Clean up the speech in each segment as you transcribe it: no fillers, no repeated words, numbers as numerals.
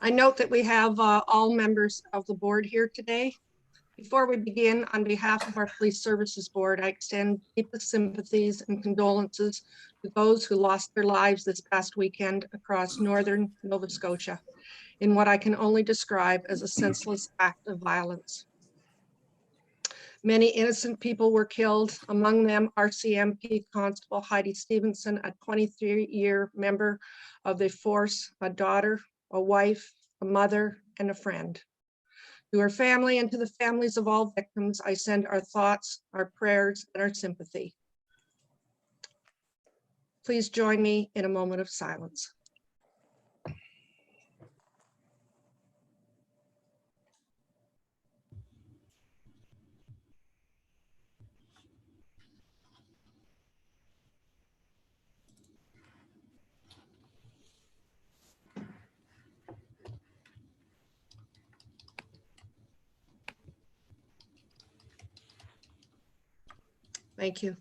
I note that we have all members of the board here today. Before we begin, on behalf of our Police Services Board, I extend deepest sympathies and condolences to those who lost their lives this past weekend across northern Nova Scotia in what I can only describe as a senseless act of violence. Many innocent people were killed, among them RCMP Constable Heidi Stevenson, a 23-year member of the force, a daughter, a wife, a mother, and a friend. To her family and to the families of all victims, I send our thoughts, our prayers, and our sympathy. Please join me in a moment of silence. Thank you.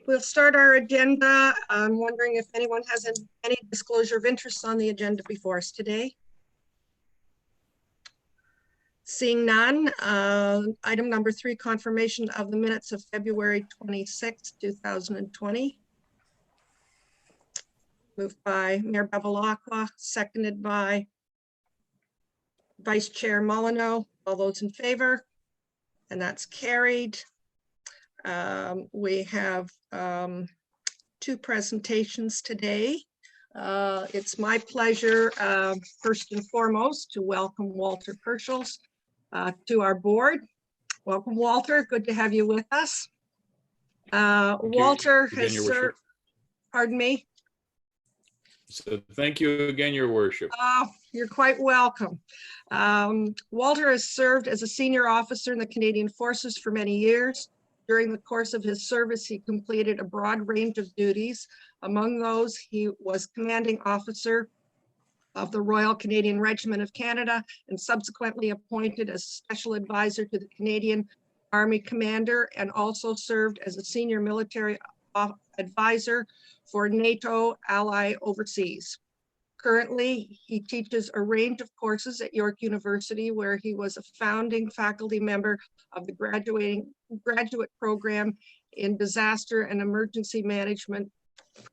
We'll start our agenda. I'm wondering if anyone has any disclosure of interest on the agenda before us today. Seeing none, item number 3, confirmation of the minutes of February 26, 2020. Moved by Mayor Bevilacqua, seconded by Vice Chair Molyneux. All those in favor? And that's carried. We have 2 presentations today. It's my pleasure, first and foremost, to welcome Walter Herschel to our board. Welcome, Walter. Good to have you with us. Walter has served, pardon me? So thank you again, Your Worship. Oh, you're quite welcome. Walter has served as a senior officer in the Canadian Forces for many years. During the course of his service, he completed a broad range of duties. Among those, he was commanding officer of the Royal Canadian Regiment of Canada and subsequently appointed as special advisor to the Canadian Army Commander, and also served as a senior military advisor for NATO ally overseas. Currently, he teaches a range of courses at York University, where he was a founding faculty member of the graduate program in disaster and emergency management.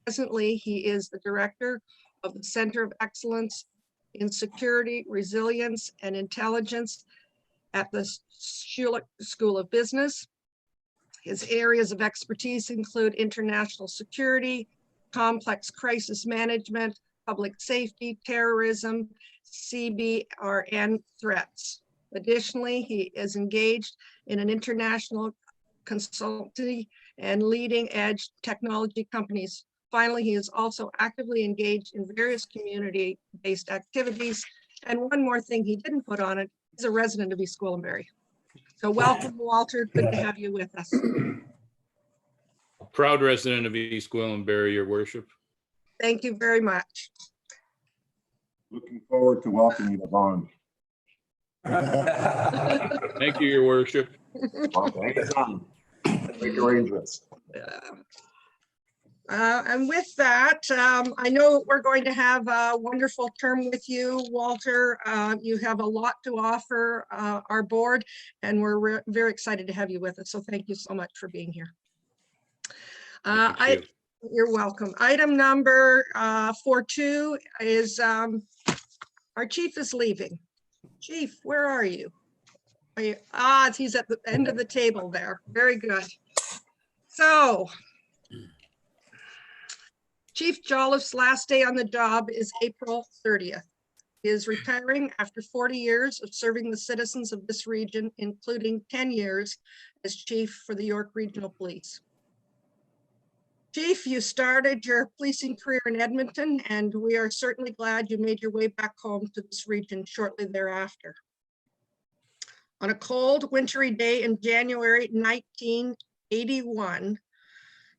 Presently, he is the director of the Center of Excellence in Security, Resilience, and Intelligence at the Schulich School of Business. His areas of expertise include international security, complex crisis management, public safety, terrorism, CBRN threats. Additionally, he is engaged in an international consultancy and leading edge technology companies. Finally, he is also actively engaged in various community-based activities. And one more thing he didn't put on it, he's a resident of East Gwillimbury. So welcome, Walter. Good to have you with us. Proud resident of East Gwillimbury, Your Worship. Thank you very much. Looking forward to welcoming you to Bond. Thank you, Your Worship. Well, anytime. Make arrangements. And with that, I know we're going to have a wonderful term with you, Walter. You have a lot to offer our board, and we're very excited to have you with us. So thank you so much for being here. You're welcome. Item number 4.2 is our chief is leaving. Chief, where are you? He's at the end of the table there. Very good. So Chief Jolliffe's last day on the job is April 30th. He is retiring after 40 years of serving the citizens of this region, including 10 years as chief for the York Regional Police. Chief, you started your policing career in Edmonton, and we are certainly glad you made your way back home to this region shortly thereafter. On a cold, wintry day in January 1981,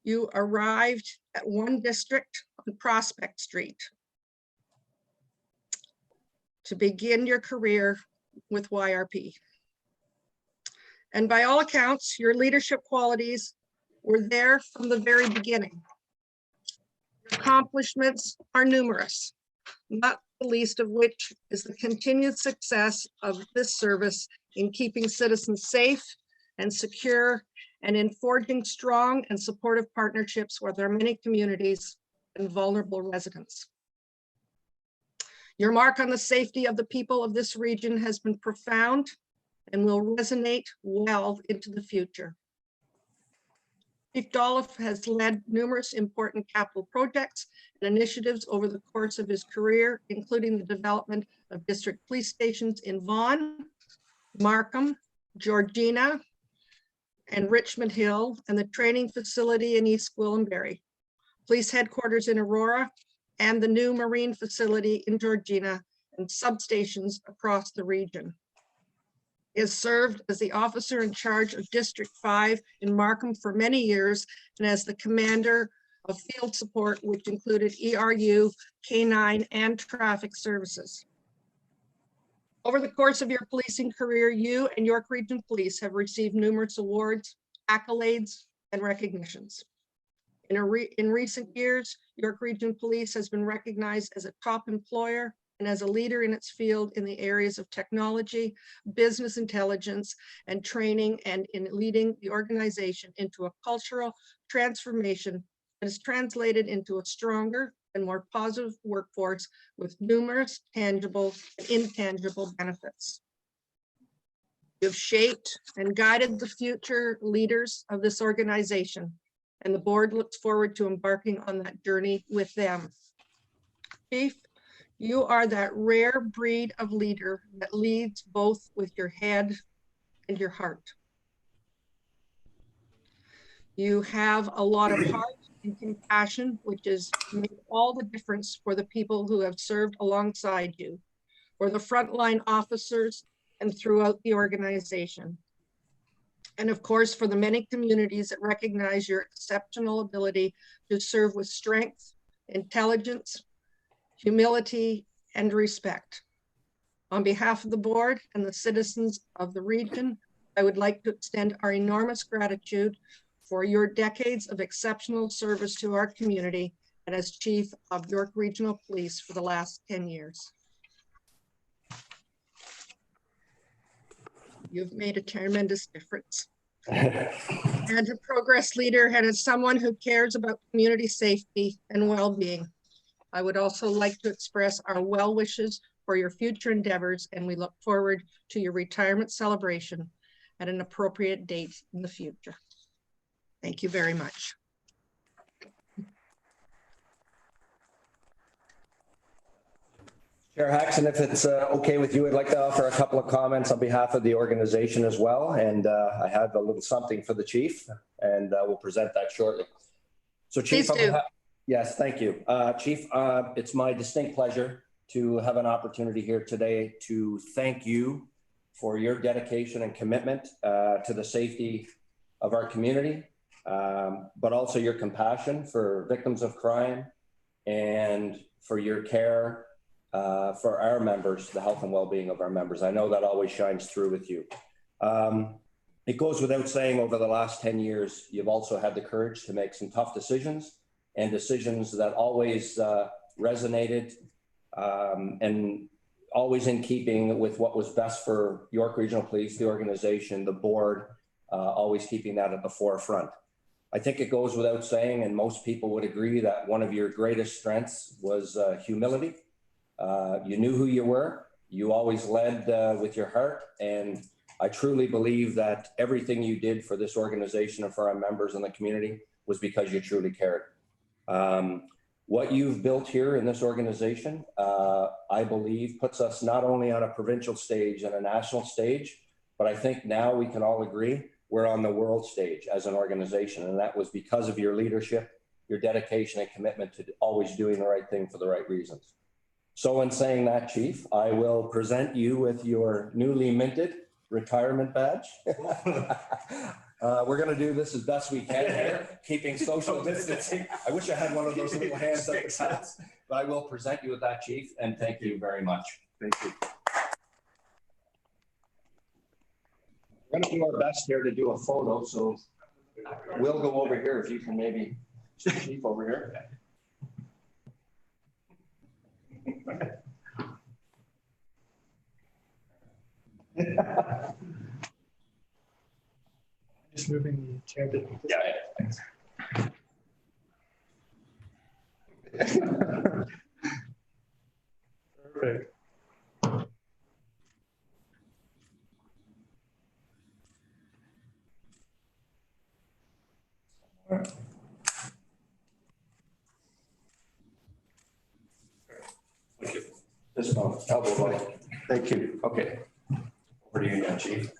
you arrived at 1 District on Prospect Street to begin your career with YRP. And by all accounts, your leadership qualities were there from the very beginning. Your accomplishments are numerous, not the least of which is the continued success of this service in keeping citizens safe and secure and in forging strong and supportive partnerships with our many communities and vulnerable residents. Your mark on the safety of the people of this region has been profound and will resonate well into the future. Chief Dollif has led numerous important capital projects and initiatives over the course of his career, including the development of district police stations in Vaughan, Markham, Georgina, and Richmond Hill, and the training facility in East Gwillimbury, police headquarters in Aurora, and the new marine facility in Georgina, and substations across the region. He has served as the officer in charge of District 5 in Markham for many years and as the commander of field support, which included ERU, K9, and traffic services. Over the course of your policing career, you and York Region Police have received numerous awards, accolades, and recognitions. In recent years, York Region Police has been recognized as a top employer and as a leader in its field in the areas of technology, business intelligence, and training, and in leading the organization into a cultural transformation that is translated into a stronger and more positive workforce with numerous tangible and intangible benefits. You have shaped and guided the future leaders of this organization, and the board looks forward to embarking on that journey with them. Chief, you are that rare breed of leader that leads both with your head and your heart. You have a lot of heart and compassion, which has made all the difference for the people who have served alongside you, for the frontline officers and throughout the organization. And of course, for the many communities that recognize your exceptional ability to serve with strength, intelligence, humility, and respect. On behalf of the board and the citizens of the region, I would like to extend our enormous gratitude for your decades of exceptional service to our community and as Chief of York Regional Police for the last 10 years. You've made a tremendous difference. And a progress leader and as someone who cares about community safety and well-being. I would also like to express our well wishes for your future endeavors, and we look forward to your retirement celebration at an appropriate date in the future. Thank you very much. Chair Haxon, if it's okay with you, I'd like to offer a couple of comments on behalf of the organization as well. And I have a little something for the chief, and we'll present that shortly. So Chief, yes, thank you. Chief, it's my distinct pleasure to have an opportunity here today to thank you for your dedication and commitment to the safety of our community, but also your compassion for victims of crime and for your care for our members, the health and well-being of our members. I know that always shines through with you. It goes without saying, over the last 10 years, you've also had the courage to make some tough decisions, and decisions that always resonated and always in keeping with what was best for York Regional Police, the organization, the board, always keeping that at the forefront. I think it goes without saying, and most people would agree, that one of your greatest strengths was humility. You knew who you were. You always led with your heart. And I truly believe that everything you did for this organization and for our members in the community was because you truly cared. What you've built here in this organization, I believe, puts us not only on a provincial stage and a national stage, but I think now we can all agree we're on the world stage as an organization. And that was because of your leadership, your dedication and commitment to always doing the right thing for the right reasons. So in saying that, Chief, I will present you with your newly minted retirement badge. We're going to do this as best we can here, keeping social distancing. I wish I had one of those little hands at the side, but I will present you with that, Chief, and thank you very much. Thank you. We're gonna do our best here to do a photo, so we'll go over here if you can maybe keep over here. Just moving the chair to. Yeah. Perfect. This one, elbow body. Thank you. Okay. Over to you now, Chief.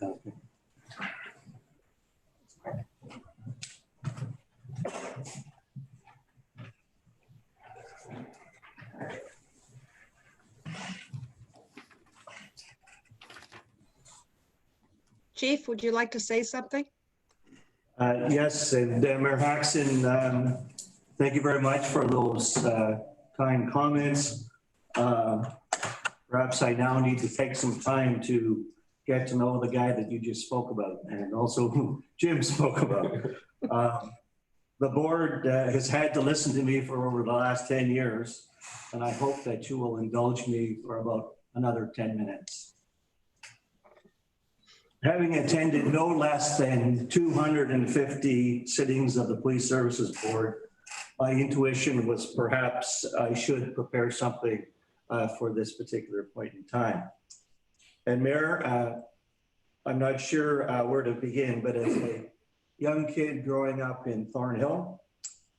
Chief, would you like to say something? Yes, and Mayor Haxon, thank you very much for those kind comments. Perhaps I now need to take some time to get to know the guy that you just spoke about and also who Jim spoke about. The board has had to listen to me for over the last 10 years, and I hope that you will indulge me for about another 10 minutes. Having attended no less than 250 sittings of the Police Services Board, my intuition was perhaps I should prepare something for this particular point in time. And Mayor, I'm not sure where to begin, but as a young kid growing up in Thornhill,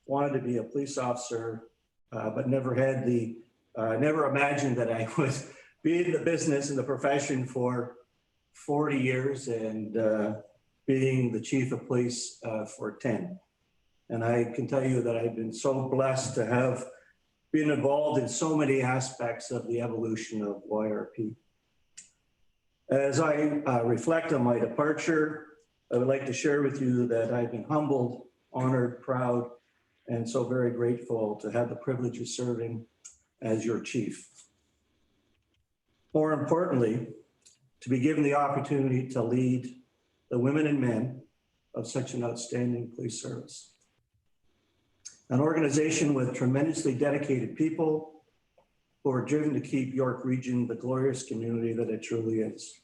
wanted to be a police officer, but never had the, never imagined that I would be in the business and the profession for 40 years and being the chief of police for 10. And I can tell you that I've been so blessed to have been involved in so many aspects of the evolution of YRP. As I reflect on my departure, I would like to share with you that I've been humbled, honored, proud, and so very grateful to have the privilege of serving as your chief. More importantly, to be given the opportunity to lead the women and men of such an outstanding police service. An organization with tremendously dedicated people who are driven to keep York Region the glorious community that it truly is.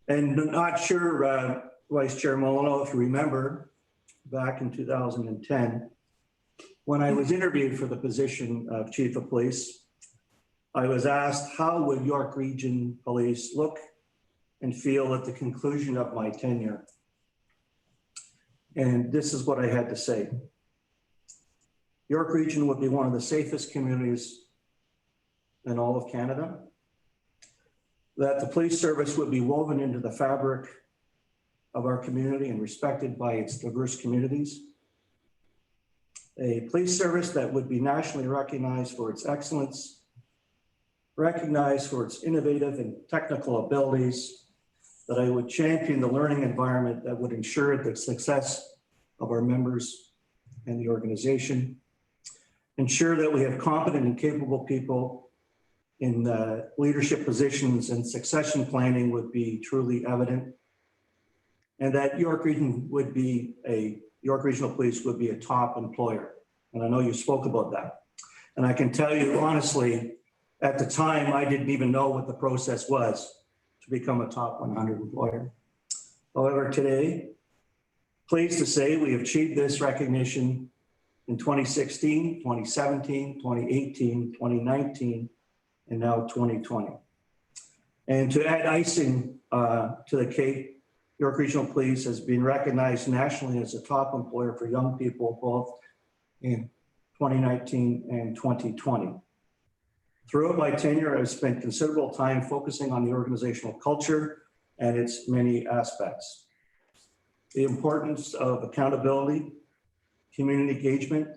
And not sure, Vice Chair Molyneux, if you remember, back in 2010, when I was interviewed for the position of Chief of Police, I was asked how would York Region Police look and feel at the conclusion of my tenure. And this is what I had to say. York Region would be one of the safest communities in all of Canada, that the police service would be woven into the fabric of our community and respected by its diverse communities, a police service that would be nationally recognized for its excellence, recognized for its innovative and technical abilities, that I would champion the learning environment that would ensure the success of our members and the organization, ensure that we have competent and capable people in leadership positions and succession planning would be truly evident, and that York Region would be York Regional Police would be a top employer. And I know you spoke about that. And I can tell you honestly, at the time, I didn't even know what the process was to become a top 100 employer. However, today, pleased to say we have achieved this recognition in 2016, 2017, 2018, 2019, and now 2020. And to add icing to the cake, York Regional Police has been recognized nationally as a top employer for young people, both in 2019 and 2020. Throughout my tenure, I've spent considerable time focusing on the organizational culture and its many aspects. The importance of accountability, community engagement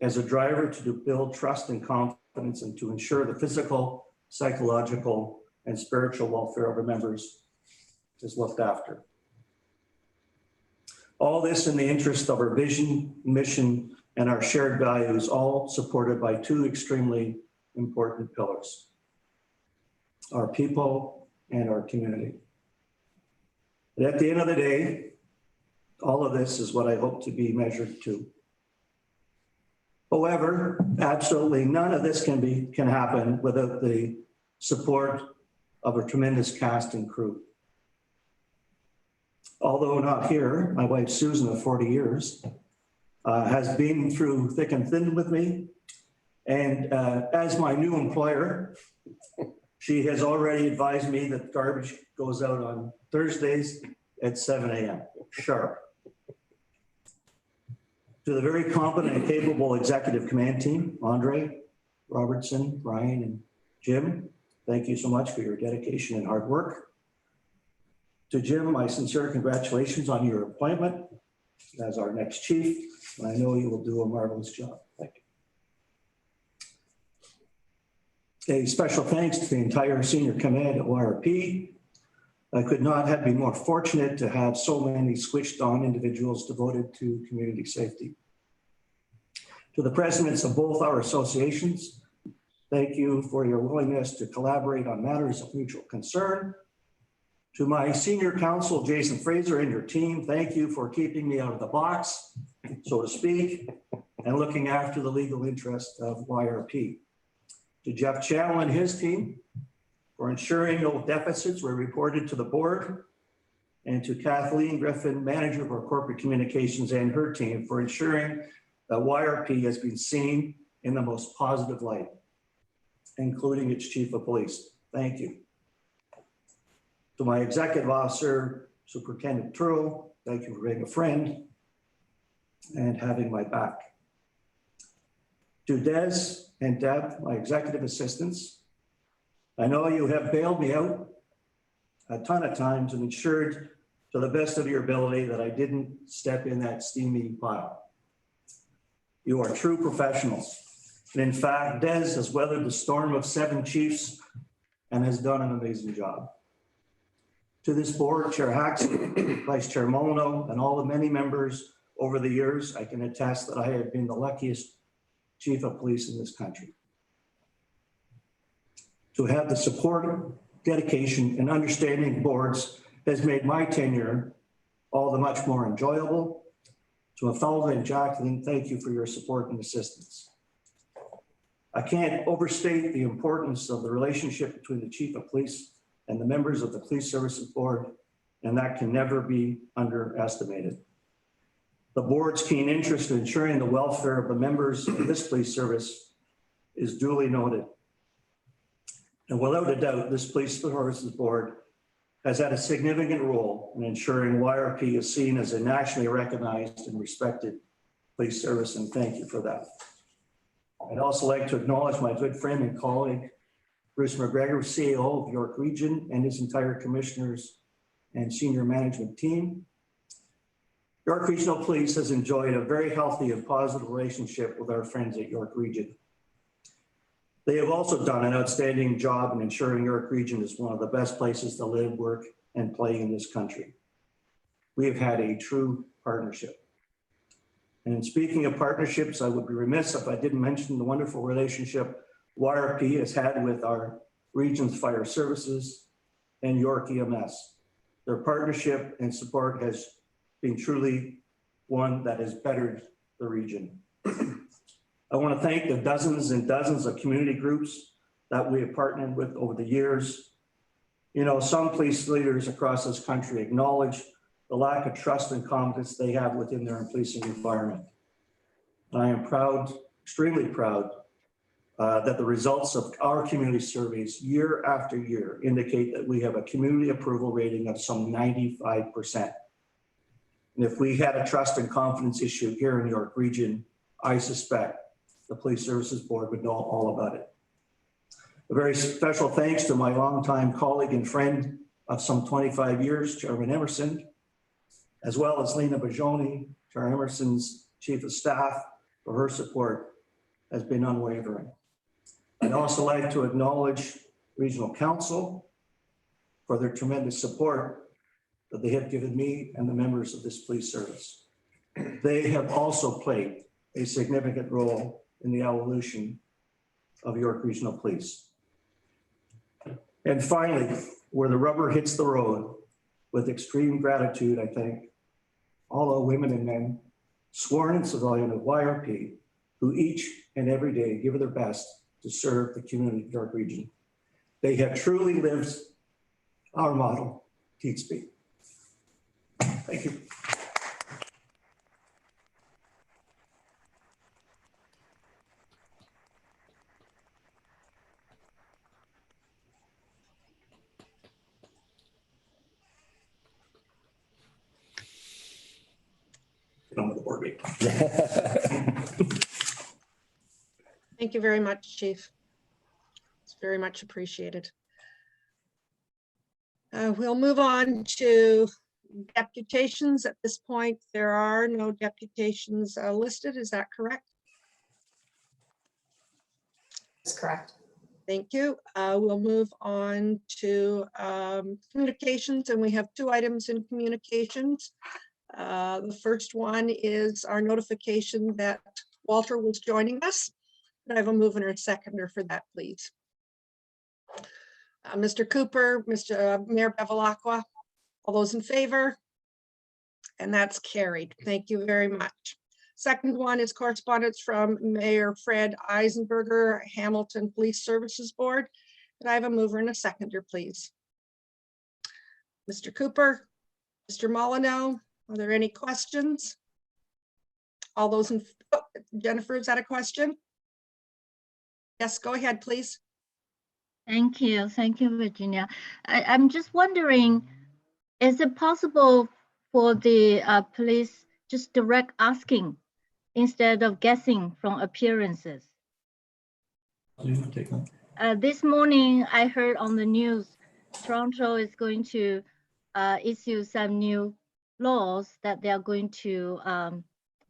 as a driver to build trust and confidence and to ensure the physical, psychological, and spiritual welfare of our members is looked after. All this in the interest of our vision, mission, and our shared values, all supported by two extremely important pillars: our people and our community. But at the end of the day, all of this is what I hope to be measured to. However, absolutely none of this can happen without the support of a tremendous cast and crew. Although not here, my wife Susan of 40 years has been through thick and thin with me. And as my new employer, she has already advised me that garbage goes out on Thursdays at 7 a.m. sharp. To the very competent and capable executive command team, Andre, Robertson, Brian, and Jim, thank you so much for your dedication and hard work. To Jim, my sincere congratulations on your appointment as our next chief. And I know you will do a marvelous job. Thank you. A special thanks to the entire senior command at YRP. I could not have been more fortunate to have so many switched on individuals devoted to community safety. To the presidents of both our associations, thank you for your willingness to collaborate on matters of mutual concern. To my senior counsel, Jason Fraser, and your team, thank you for keeping me out of the box, so to speak, and looking after the legal interest of YRP. To Jeff Channel and his team, for ensuring no deficits were reported to the board, and to Kathleen Griffin, manager of our corporate communications, and her team for ensuring that YRP has been seen in the most positive light, including its chief of police. Thank you. To my executive officer, Superintendent Truro, thank you for being a friend and having my back. To Des and Deb, my executive assistants, I know you have bailed me out a ton of times and ensured to the best of your ability that I didn't step in that steamy pile. You are true professionals. And in fact, Des has weathered the storm of 7 chiefs and has done an amazing job. To this board, Chair Haxon, Vice Chair Molyneux, and all the many members over the years, I can attest that I have been the luckiest chief of police in this country. To have the support, dedication, and understanding boards has made my tenure all the much more enjoyable. To Othello and Jacqueline, thank you for your support and assistance. I can't overstate the importance of the relationship between the chief of police and the members of the Police Services Board, and that can never be underestimated. The board's keen interest in ensuring the welfare of the members of this police service is duly noted. And without a doubt, this Police Services Board has had a significant role in ensuring YRP is seen as a nationally recognized and respected police service, and thank you for that. I'd also like to acknowledge my good friend and colleague, Bruce McGregor, CEO of York Region, and his entire commissioners and senior management team. York Regional Police has enjoyed a very healthy and positive relationship with our friends at York Region. They have also done an outstanding job in ensuring York Region is one of the best places to live, work, and play in this country. We have had a true partnership. And speaking of partnerships, I would be remiss if I didn't mention the wonderful relationship YRP has had with our region's fire services and York EMS. Their partnership and support has been truly one that has bettered the region. I want to thank the dozens and dozens of community groups that we have partnered with over the years. You know, some police leaders across this country acknowledge the lack of trust and confidence they have within their policing environment. And I am proud, extremely proud, that the results of our community surveys year after year indicate that we have a community approval rating of some 95%. And if we had a trust and confidence issue here in York Region, I suspect the Police Services Board would know all about it. A very special thanks to my longtime colleague and friend of some 25 years, Chairman Emerson, as well as Lena Bajoni, Chair Emerson's Chief of Staff, for her support has been unwavering. I'd also like to acknowledge Regional Council for their tremendous support that they have given me and the members of this police service. They have also played a significant role in the evolution of York Regional Police. And finally, where the rubber hits the road, With extreme gratitude, I thank all our women and men, sworn and civilian of YRP, who each and every day give their best to serve the community of York Region. They have truly lived our model, Teach Speak. Thank you. Get on with the board meeting. Thank you very much, Chief. It's very much appreciated. We'll move on to deputations. At this point, there are no deputations listed. Is that correct? That's correct. Thank you. We'll move on to communications, and we have 2 items in communications. The first one is our notification that Walter was joining us. Could I have a mover and a seconder for that, please? Mr. Cooper, Mr. Mayor Bevilacqua, all those in favor? And that's carried. Thank you very much. Second one is correspondence from Mayor Fred Eisenberger, Hamilton Police Services Board. Could I have a mover and a seconder, please? Mr. Cooper, Mr. Molyneux, are there any questions? All those in, oh, Jennifer, is that a question? Yes, go ahead, please. Thank you, Virginia. I'm just wondering, is it possible for the police just direct asking instead of guessing from appearances? This morning, I heard on the news, Toronto is going to issue some new laws that they are going to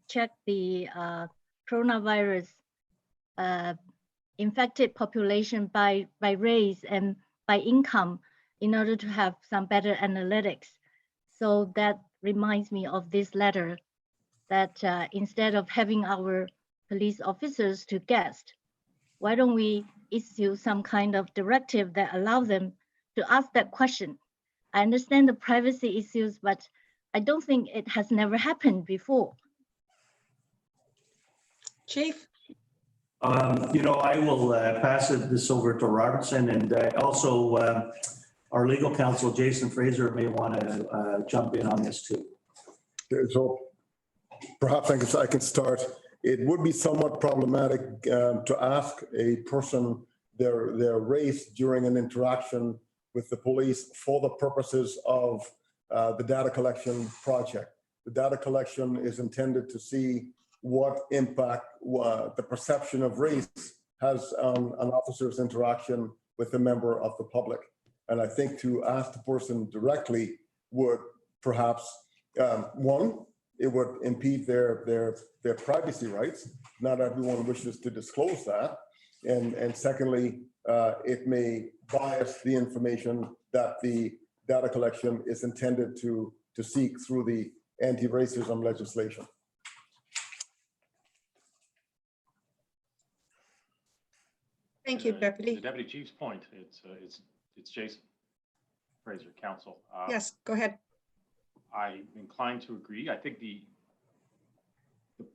check the coronavirus infected population by race and by income in order to have some better analytics. So that reminds me of this letter that instead of having our police officers to guess, why don't we issue some kind of directive that allows them to ask that question? I understand the privacy issues, but I don't think it has never happened before. Chief? You know, I will pass this over to Robertson, and also our legal counsel, Jason Fraser, may want to jump in on this too. So perhaps I can start. It would be somewhat problematic to ask a person their race during an interaction with the police for the purposes of the data collection project. The data collection is intended to see what impact the perception of race has on an officer's interaction with a member of the public. And I think to ask the person directly would perhaps, one, it would impede their privacy rights. Not everyone wishes to disclose that. And secondly, it may bias the information that the data collection is intended to seek through the anti-racism legislation. Thank you, Deputy. The Deputy Chief's point, it's Jason Fraser, Counsel. Yes, go ahead. I'm inclined to agree. I think the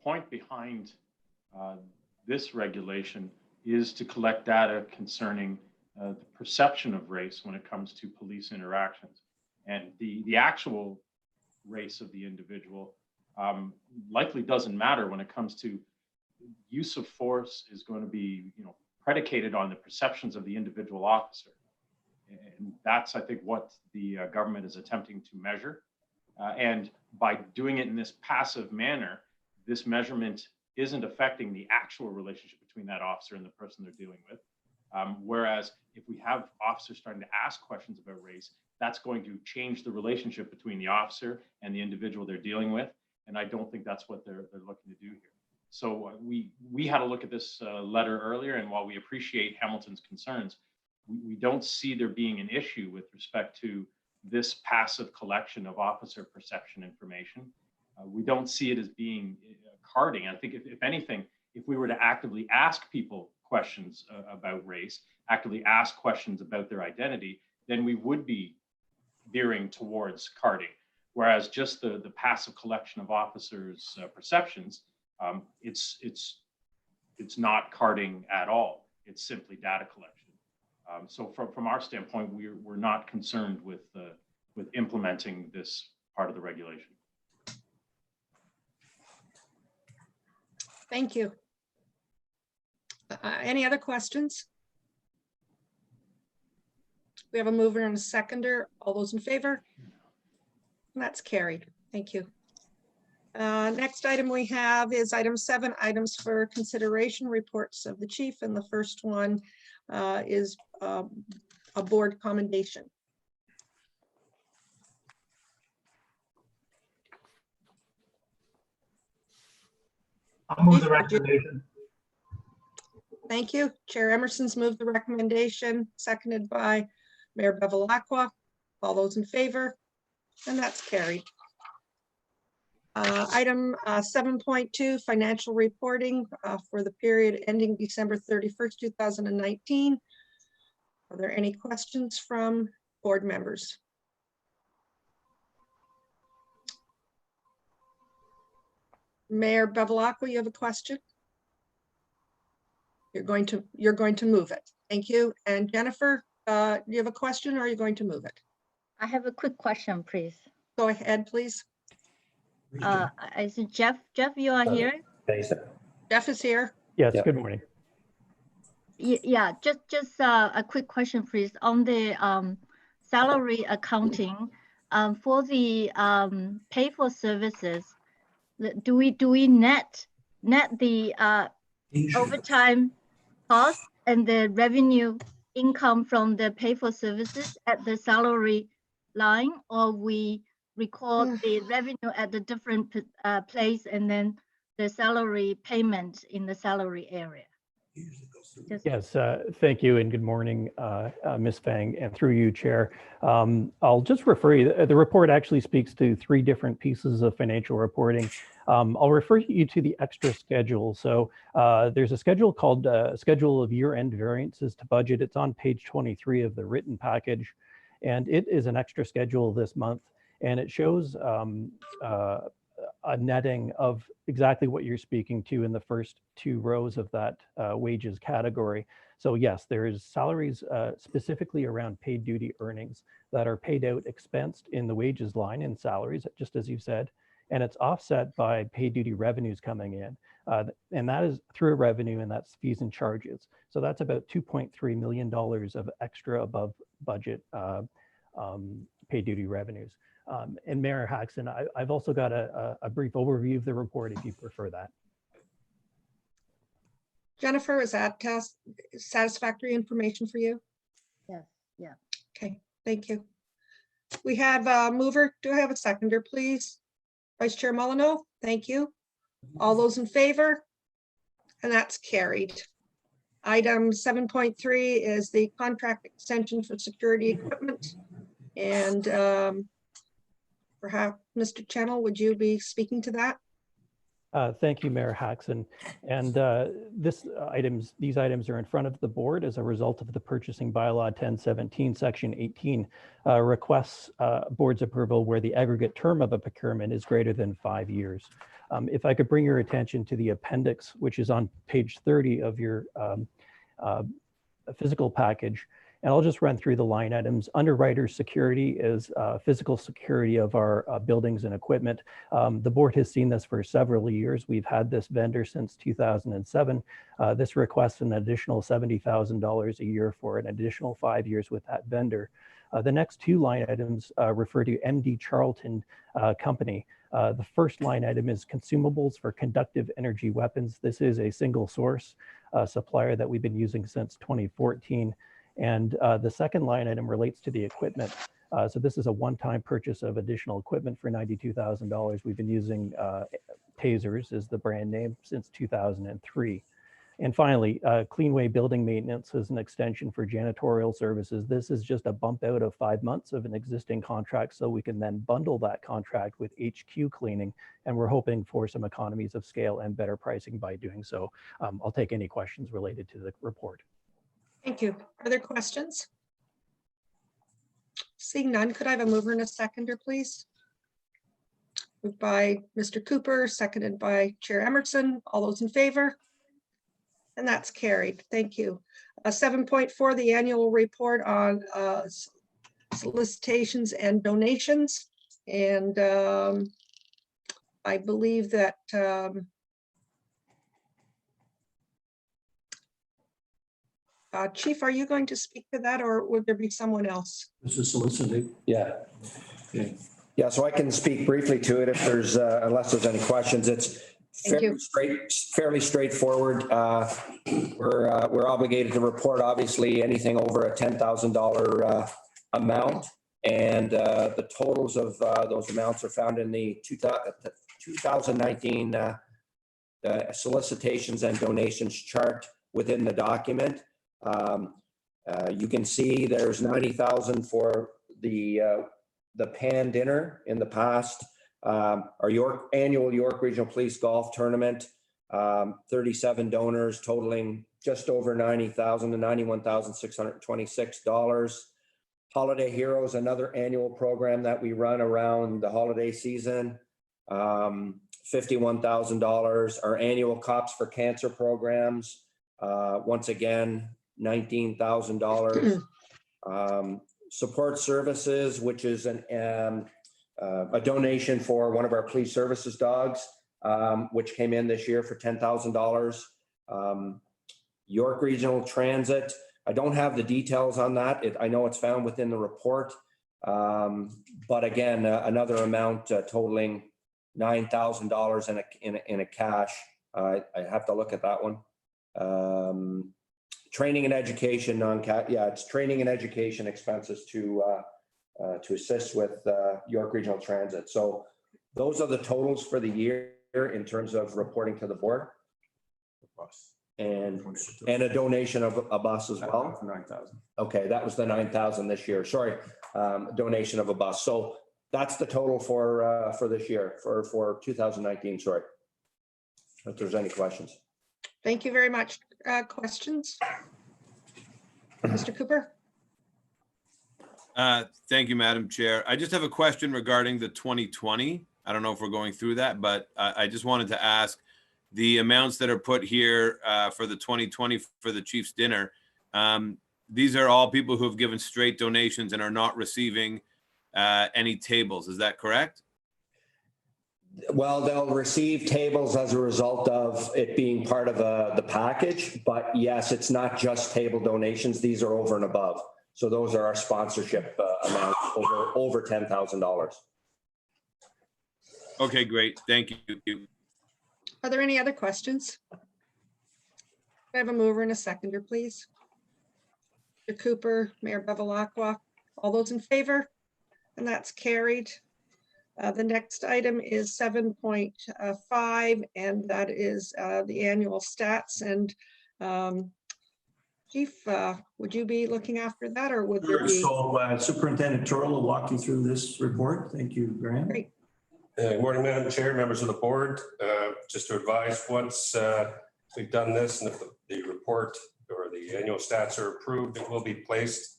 point behind this regulation is to collect data concerning the perception of race when it comes to police interactions. And the actual race of the individual likely doesn't matter when it comes to use of force is going to be, predicated on the perceptions of the individual officer. And that's, I think, what the government is attempting to measure. And by doing it in this passive manner, this measurement isn't affecting the actual relationship between that officer and the person they're dealing with. Whereas if we have officers starting to ask questions about race, that's going to change the relationship between the officer and the individual they're dealing with. And I don't think that's what they're looking to do here. So we had a look at this letter earlier, and while we appreciate Hamilton's concerns, we don't see there being an issue with respect to this passive collection of officer perception information. We don't see it as being carding. I think if anything, if we were to actively ask people questions about race, actively ask questions about their identity, then we would be veering towards carding. Whereas just the passive collection of officers' perceptions, it's not carding at all. It's simply data collection. So from our standpoint, we're not concerned with implementing this part of the regulation. Thank you. Any other questions? We have a mover and a seconder. All those in favor? And that's carried. Thank you. Next item we have is item 7, items for consideration, reports of the chief. And the first one is a board commendation. I'll move the recommendation. Thank you. Chair Emerson's moved the recommendation, seconded by Mayor Bevilacqua. All those in favor? And that's carried. Item 7.2, financial reporting for the period ending December 31st, 2019. Are there any questions from board members? Mayor Bevilacqua, you have a question? You're going to move it. Thank you. And Jennifer, do you have a question or are you going to move it? I have a quick question, please. Go ahead, please. I see Jeff, you are here? Jeff is here. Yes, Yeah. good morning. Yeah, just a quick question, please. On the salary accounting, for the pay for services, do we net the overtime cost and the revenue income from the pay for services at the salary line, or we record the revenue at the different place and then the salary payment in the salary area? Yes, thank you and good morning, Ms. Fang, and through you, Chair. I'll just refer you, the report actually speaks to 3 different pieces of financial reporting. I'll refer you to the extra schedule. So there's a schedule called Schedule of Year-End Variances to Budget. It's on page 23 of the written package, and it is an extra schedule this month, and it shows a netting of exactly what you're speaking to in the first 2 rows of that wages category. So yes, there is salaries specifically around paid duty earnings that are paid out expensed in the wages line in salaries, just as you said, and it's offset by paid duty revenues coming in. And that is through revenue, and that's fees and charges. So that's about $2.3 million of extra above budget paid duty revenues. And Mayor Haxon, I've also got a brief overview of the report if you prefer that. Jennifer, is that satisfactory information for you? Yes, yeah. Okay, thank you. We have a mover. Do I have a seconder, please? Vice Chair Molyneux, thank you. All those in favor? And that's carried. Item 7.3 is the contract extension for security equipment. And perhaps Mr. Channel, would you be speaking to that? Thank you, Mayor Haxon. And these items are in front of the board as a result of the purchasing bylaw 1017, section 18 requests board's approval where the aggregate term of a procurement is greater than 5 years. If I could bring your attention to the appendix, which is on page 30 of your physical package. And I'll just run through the line items. Underwriter security is physical security of our buildings and equipment. The board has seen this for several years. We've had this vendor since 2007. This requests an additional $70,000 a year for an additional 5 years with that vendor. The next 2 line items refer to MD Charlton Company. The first line item is consumables for conductive energy weapons. This is a single source supplier that we've been using since 2014. And the second line item relates to the equipment. So this is a one-time purchase of additional equipment for $92,000. We've been using Tasers is the brand name since 2003. And finally, Cleanway Building Maintenance is an extension for janitorial services. This is just a bump out of 5 months of an existing contract, so we can then bundle that contract with HQ cleaning. And we're hoping for some economies of scale and better pricing by doing so. I'll take any questions related to the report. Thank you. Are there questions? Seeing none, could I have a mover and a seconder, please? Moved by Mr. Cooper, seconded by Chair Emerson. All those in favor? And that's carried. Thank you. 7.4, the annual report on solicitations and donations. And I believe that Chief, are you going to speak to that, or would there be someone else? This is soliciting. Yeah. Okay. Yeah, so I can speak briefly to it if there's, unless there's any questions. It's Thank you. fairly straightforward. We're obligated to report, obviously, anything over a $10,000 amount. And the totals of those amounts are found in the 2019 solicitations and donations chart within the document. You can see there's 90,000 for the Pan dinner in the past. Our annual York Regional Police Golf Tournament, 37 donors totaling just over $90,000 to $91,626. Holiday Heroes, another annual program that we run around the holiday season, $51,000. Our annual Cops for Cancer programs, once again, $19,000. Support services, which is a donation for one of our police services dogs, which came in this year for $10,000. York Regional Transit, I don't have the details on that. I know it's found within the report. But again, another amount totaling $9,000 in a cash. I have to look at that one. Training and education it's training and education expenses to assist with York Regional Transit. So those are the totals for the year in terms of reporting to the board. And a donation of a bus as well. 9,000. Okay, that was the 9,000 this year. Sorry, donation of a bus. So that's the total for this year for 2019. Sorry, if there's any questions. Thank you very much. Questions? Mr. Cooper? Thank you, Madam Chair. I just have a question regarding the 2020. I don't know if we're going through that, but I just wanted to ask the amounts that are put here for the 2020 for the Chief's dinner. These are all people who have given straight donations and are not receiving any tables. Is that correct? Well, they'll receive tables as a result of it being part of the package. But yes, it's not just table donations. These are over and above. So those are our sponsorship amounts over $10,000. Okay, great. Thank you. Are there any other questions? I have a mover and a seconder, please. Mr. Cooper, Mayor Bevilacqua, all those in favor? And that's carried. The next item is 7.5, and that is the annual stats. And Chief, would you be looking after that, or would there be? So Superintendent Turl will walk you through this report. Thank you, Graham. Great. Good morning, Madam Chair, members of the board. Just to advise, once we've done this and if the report or the annual stats are approved, it will be placed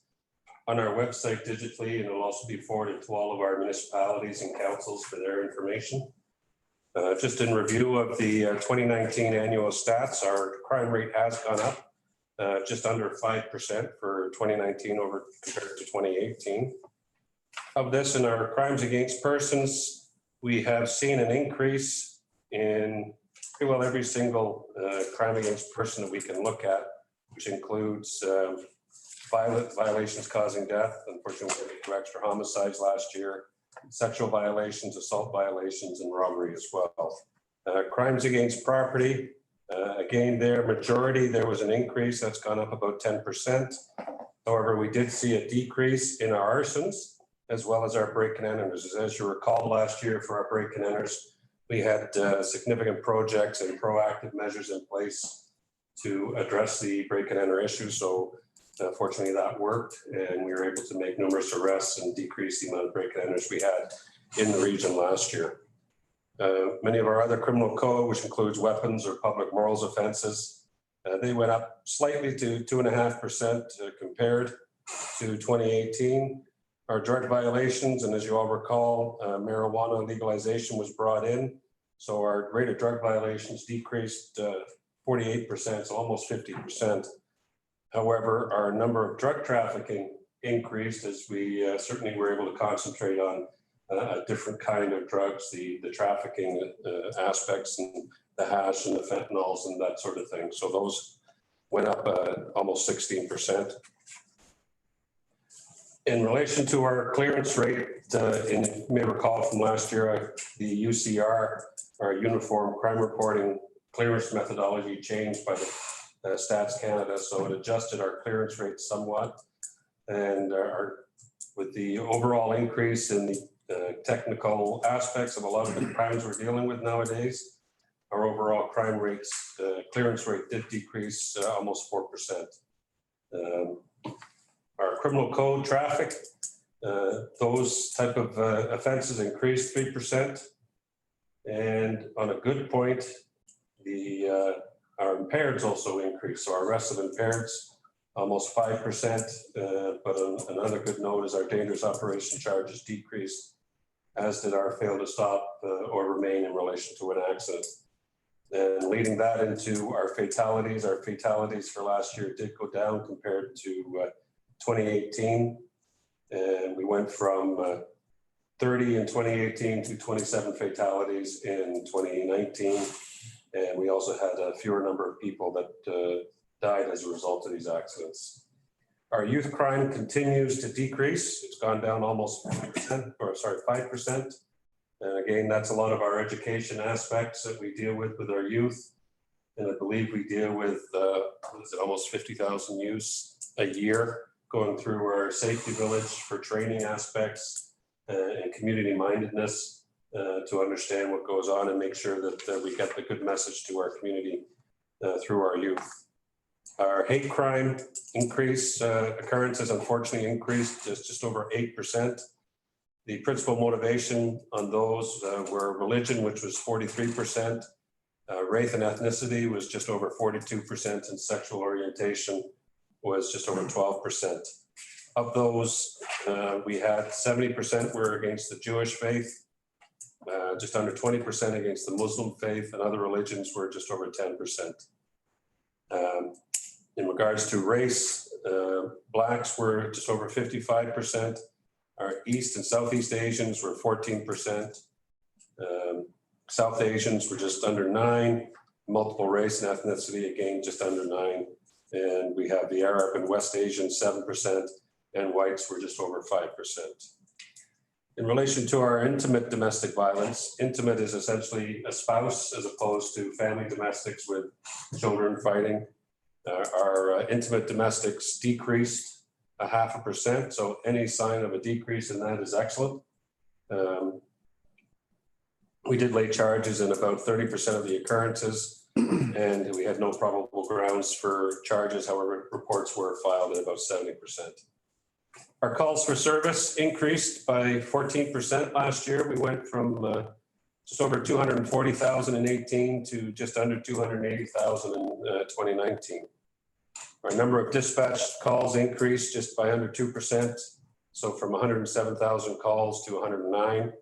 on our website digitally, and it'll also be forwarded to all of our municipalities and councils for their information. Just in review of the 2019 annual stats, our crime rate has gone up just under 5% for 2019 over compared to 2018. Of this, in our crimes against persons, we have seen an increase in pretty well every single crime against person that we can look at, which includes violations causing death. Unfortunately, we had 2 extra homicides last year, sexual violations, assault violations, and robbery as well. Crimes against property, again, there was an increase that's gone up about 10%. However, we did see a decrease in our arsons as well as our break and enters. As you recall, last year for our break and enters, we had significant projects and proactive measures in place to address the break and enter issue. So fortunately that worked, and we were able to make numerous arrests and decrease the amount of break and enters we had in the region last year. Many of our other criminal code, which includes weapons or public morals offenses, they went up slightly to 2.5% compared to 2018. our drug violations, and as you all recall, marijuana legalization was brought in. So our rate of drug violations decreased 48%, so almost 50%. However, our number of drug trafficking increased as we certainly were able to concentrate on a different kind of drugs, the trafficking aspects, and the hash and the fentanyls and that sort of thing. So those went up almost 16%. In relation to our clearance rate, you may recall from last year, the UCR, our Uniform Crime Reporting clearance methodology, changed by the Stats Canada, so it adjusted our clearance rate somewhat. And with the overall increase in the technical aspects of a lot of the crimes we're dealing with nowadays, our overall crime rates, clearance rate did decrease almost 4%. Our criminal code traffic, those type of offenses increased 3%. And on a good point, our impaireds also increased. So our arrests of impaireds, almost 5%. But another good note is our dangerous operation charges decreased, as did our fail to stop or remain in relation to an accident. And leading that into our fatalities for last year did go down compared to 2018. And we went from 30 in 2018 to 27 fatalities in 2019. And we also had a fewer number of people that died as a result of these accidents. Our youth crime continues to decrease. It's gone down almost 5%. And again, that's a lot of our education aspects that we deal with our youth. And I believe we deal with almost 50,000 youths a year going through our safety village for training aspects and community mindedness to understand what goes on and make sure that we get the good message to our community through our youth. Our hate crime occurrences unfortunately increased just over 8%. The principal motivation on those were religion, which was 43%, race and ethnicity was just over 42%, and sexual orientation was just over 12%. Of those, we had 70% were against the Jewish faith, just under 20% against the Muslim faith, and other religions were just over 10%. In regards to race, Blacks were just over 55%. Our East and Southeast Asians were 14%. South Asians were just under 9%. Multiple race and ethnicity, again, just under 9%. And we have the Arab and West Asian 7%, and whites were just over 5%. In relation to our intimate domestic violence, intimate is essentially a spouse as opposed to family domestics with children fighting. Our intimate domestics decreased 0.5%, so any sign of a decrease in that is excellent. We did lay charges in about 30% of the occurrences, and we had no probable grounds for charges. However, reports were filed at about 70%. Our calls for service increased by 14% last year. We went from just over 240,000 in 18 to just under 280,000 in 2019. Our number of dispatched calls increased just by under 2%. So from 107,000 calls to 109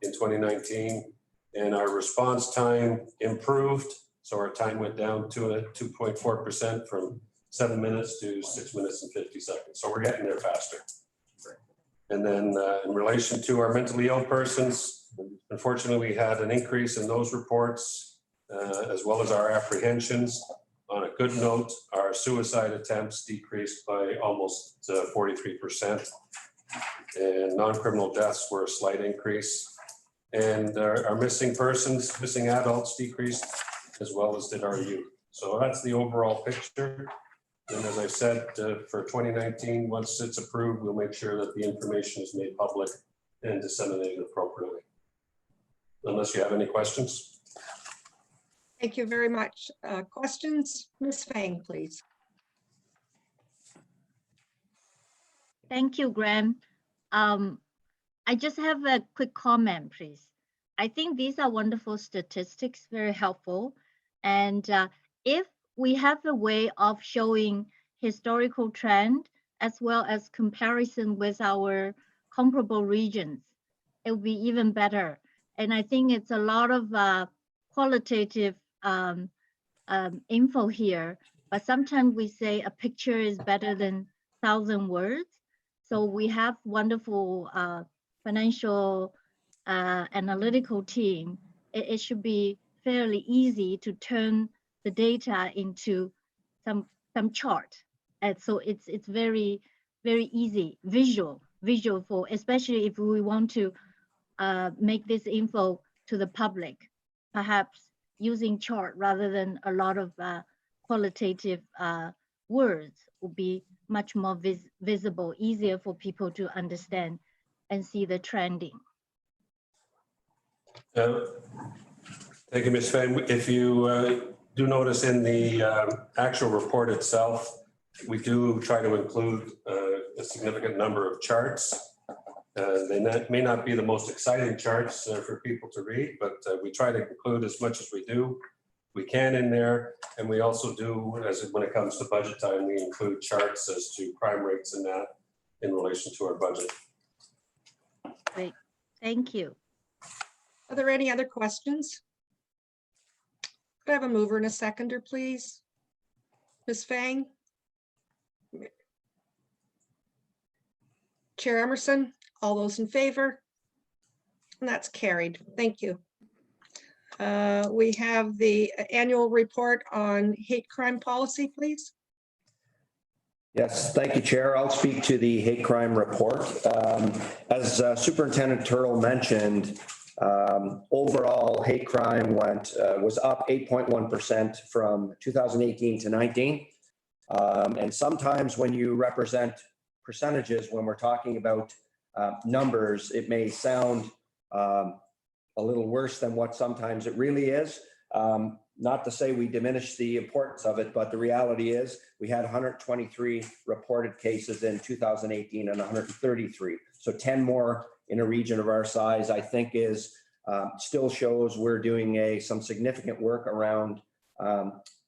in 2019. And our response time improved. So our time went down to 2.4% from 7 minutes to 6 minutes and 50 seconds. So we're getting there faster. And then in relation to our mentally ill persons, unfortunately, we had an increase in those reports as well as our apprehensions. On a good note, our suicide attempts decreased by almost 43%. And non-criminal deaths were a slight increase. And our missing persons, missing adults decreased as well as did our youth. So that's the overall picture. And as I said, for 2019, once it's approved, we'll make sure that the information is made public and disseminated appropriately. Unless you have any questions. Thank you very much. Questions? Ms. Fang, please. Thank you, Graham. I just have a quick comment, please. I think these are wonderful statistics, very helpful. And if we have a way of showing historical trend as well as comparison with our comparable regions, it would be even better. And I think it's a lot of qualitative info here, but sometimes we say a picture is better than 1,000 words. So we have wonderful financial analytical team. It should be fairly easy to turn the data into some chart. And so it's very easy, visual for, especially if we want to make this info to the public, perhaps using chart rather than a lot of qualitative words would be much more visible, easier for people to understand and see the trending. Thank you, Ms. Fang. If you do notice in the actual report itself, we do try to include a significant number of charts. They may not be the most exciting charts for people to read, but we try to include as much as we can in there. And we also do, when it comes to budget time, we include charts as to crime rates and that in relation to our budget. Great, thank you. Are there any other questions? Could I have a mover and a seconder, please? Ms. Fang? Chair Emerson, all those in favor? And that's carried. Thank you. We have the annual report on hate crime policy, please. Yes, thank you, Chair. I'll speak to the hate crime report. As Superintendent Turtle mentioned, overall hate crime was up 8.1% from 2018 to 19. And sometimes when you represent percentages, when we're talking about numbers, it may sound a little worse than what sometimes it really is. Not to say we diminish the importance of it, but the reality is we had 123 reported cases in 2018 and 133. So 10 more in a region of our size, I think is still shows we're doing some significant work around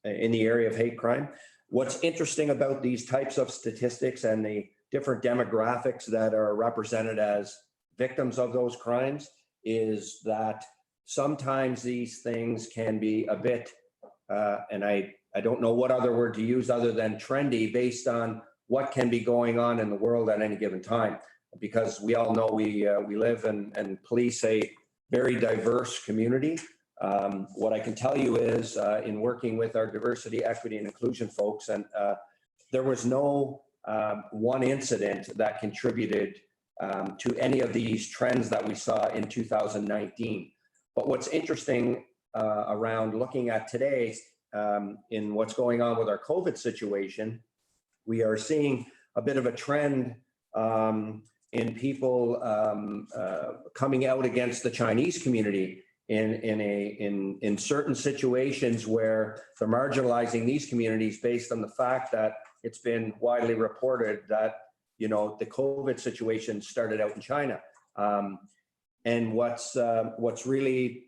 in the area of hate crime. What's interesting about these types of statistics and the different demographics that are represented as victims of those crimes is that sometimes these things can be a bit, and I don't know what other word to use other than trendy, based on what can be going on in the world at any given time. Because we all know we live and police a very diverse community. What I can tell you is in working with our diversity, equity, and inclusion folks, and there was no one incident that contributed to any of these trends that we saw in 2019. But what's interesting around looking at today in what's going on with our COVID situation, we are seeing a bit of a trend in people coming out against the Chinese community in certain situations where they're marginalizing these communities based on the fact that it's been widely reported that, you know, the COVID situation started out in China. And what's really,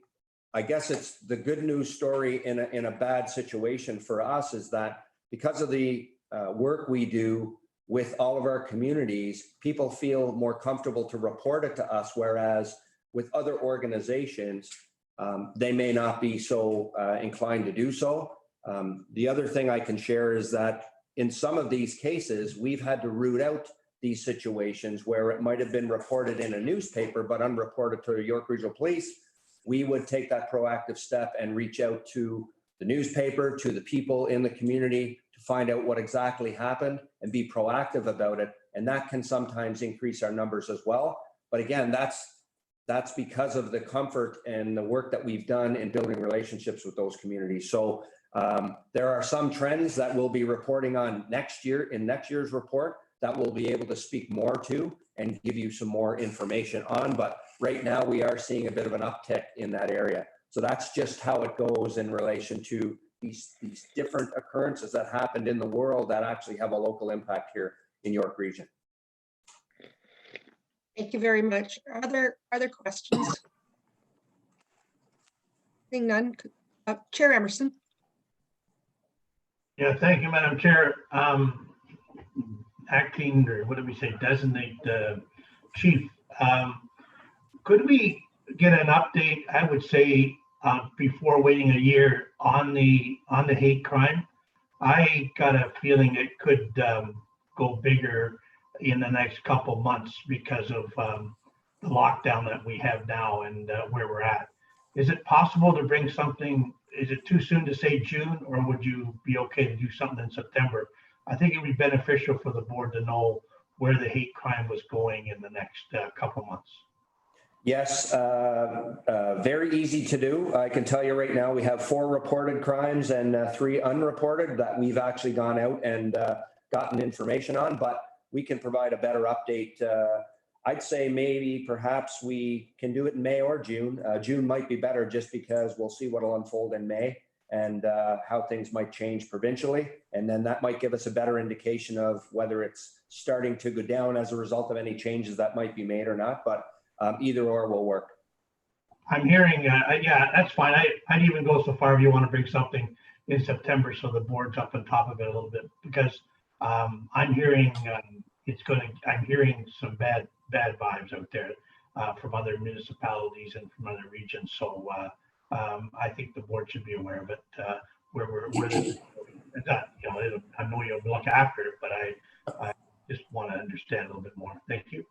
I guess it's the good news story in a bad situation for us is that because of the work we do with all of our communities, people feel more comfortable to report it to us, whereas with other organizations, they may not be so inclined to do so. The other thing I can share is that in some of these cases, we've had to root out these situations where it might have been reported in a newspaper, but unreported to York Regional Police. We would take that proactive step and reach out to the newspaper, to the people in the community to find out what exactly happened and be proactive about it. And that can sometimes increase our numbers as well. But again, that's because of the comfort and the work that we've done in building relationships with those communities. So there are some trends that we'll be reporting on next year in next year's report that we'll be able to speak more to and give you some more information on. But right now we are seeing a bit of an uptick in that area. So that's just how it goes in relation to these different occurrences that happened in the world that actually have a local impact here in York Region. Thank you very much. Are there other questions? Seeing none, Chair Emerson. Yeah, thank you, Madam Chair. Acting, or what did we say, designate Chief, could we get an update, I would say, before waiting a year on the hate crime? I got a feeling it could go bigger in the next couple months because of the lockdown that we have now and where we're at. Is it possible to bring something? Is it too soon to say June, or would you be okay to do something in September? I think it would be beneficial for the board to know where the hate crime was going in the next couple months. Yes, very easy to do. I can tell you right now, we have 4 reported crimes and 3 unreported that we've actually gone out and gotten information on, but we can provide a better update. I'd say maybe perhaps we can do it in May or June. June might be better just because we'll see what will unfold in May and how things might change provincially. And then that might give us a better indication of whether it's starting to go down as a result of any changes that might be made or not. But either or will work. I'm hearing, yeah, that's fine. I'd even go so far if you want to bring something in September so the board's up on top of it a little bit, because I'm hearing I'm hearing some bad vibes out there from other municipalities and from other regions. So I think the board should be aware of it. Where that, you know, I know you'll look after it, but I just want to understand a little bit more. Thank you.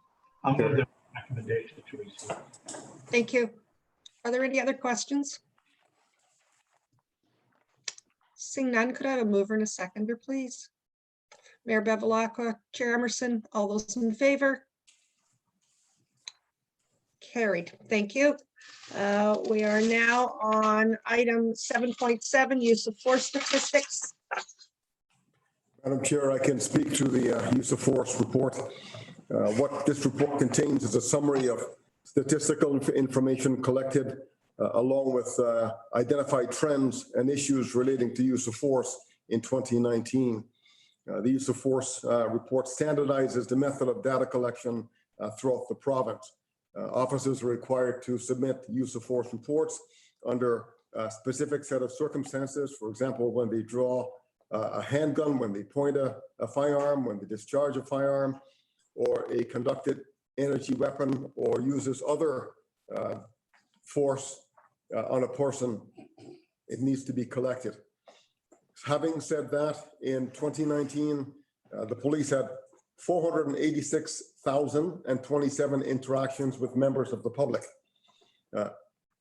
I'm going to recommendation to receive. Thank you. Are there any other questions? Seeing none, could I have a mover and a seconder, please? Mayor Bevilacqua, Chair Emerson, all those in favor? Carried. Thank you. We are now on item 7.7, use of force statistics. Madam Chair, I can speak to the use of force report. What this report contains is a summary of statistical information collected along with identified trends and issues relating to use of force in 2019. The use of force report standardizes the method of data collection throughout the province. Officers are required to submit use of force reports under a specific set of circumstances. For example, when they draw a handgun, when they point a firearm, when they discharge a firearm, or a conducted energy weapon, or uses other force on a person, it needs to be collected. Having said that, in 2019, the police had 486,027 interactions with members of the public.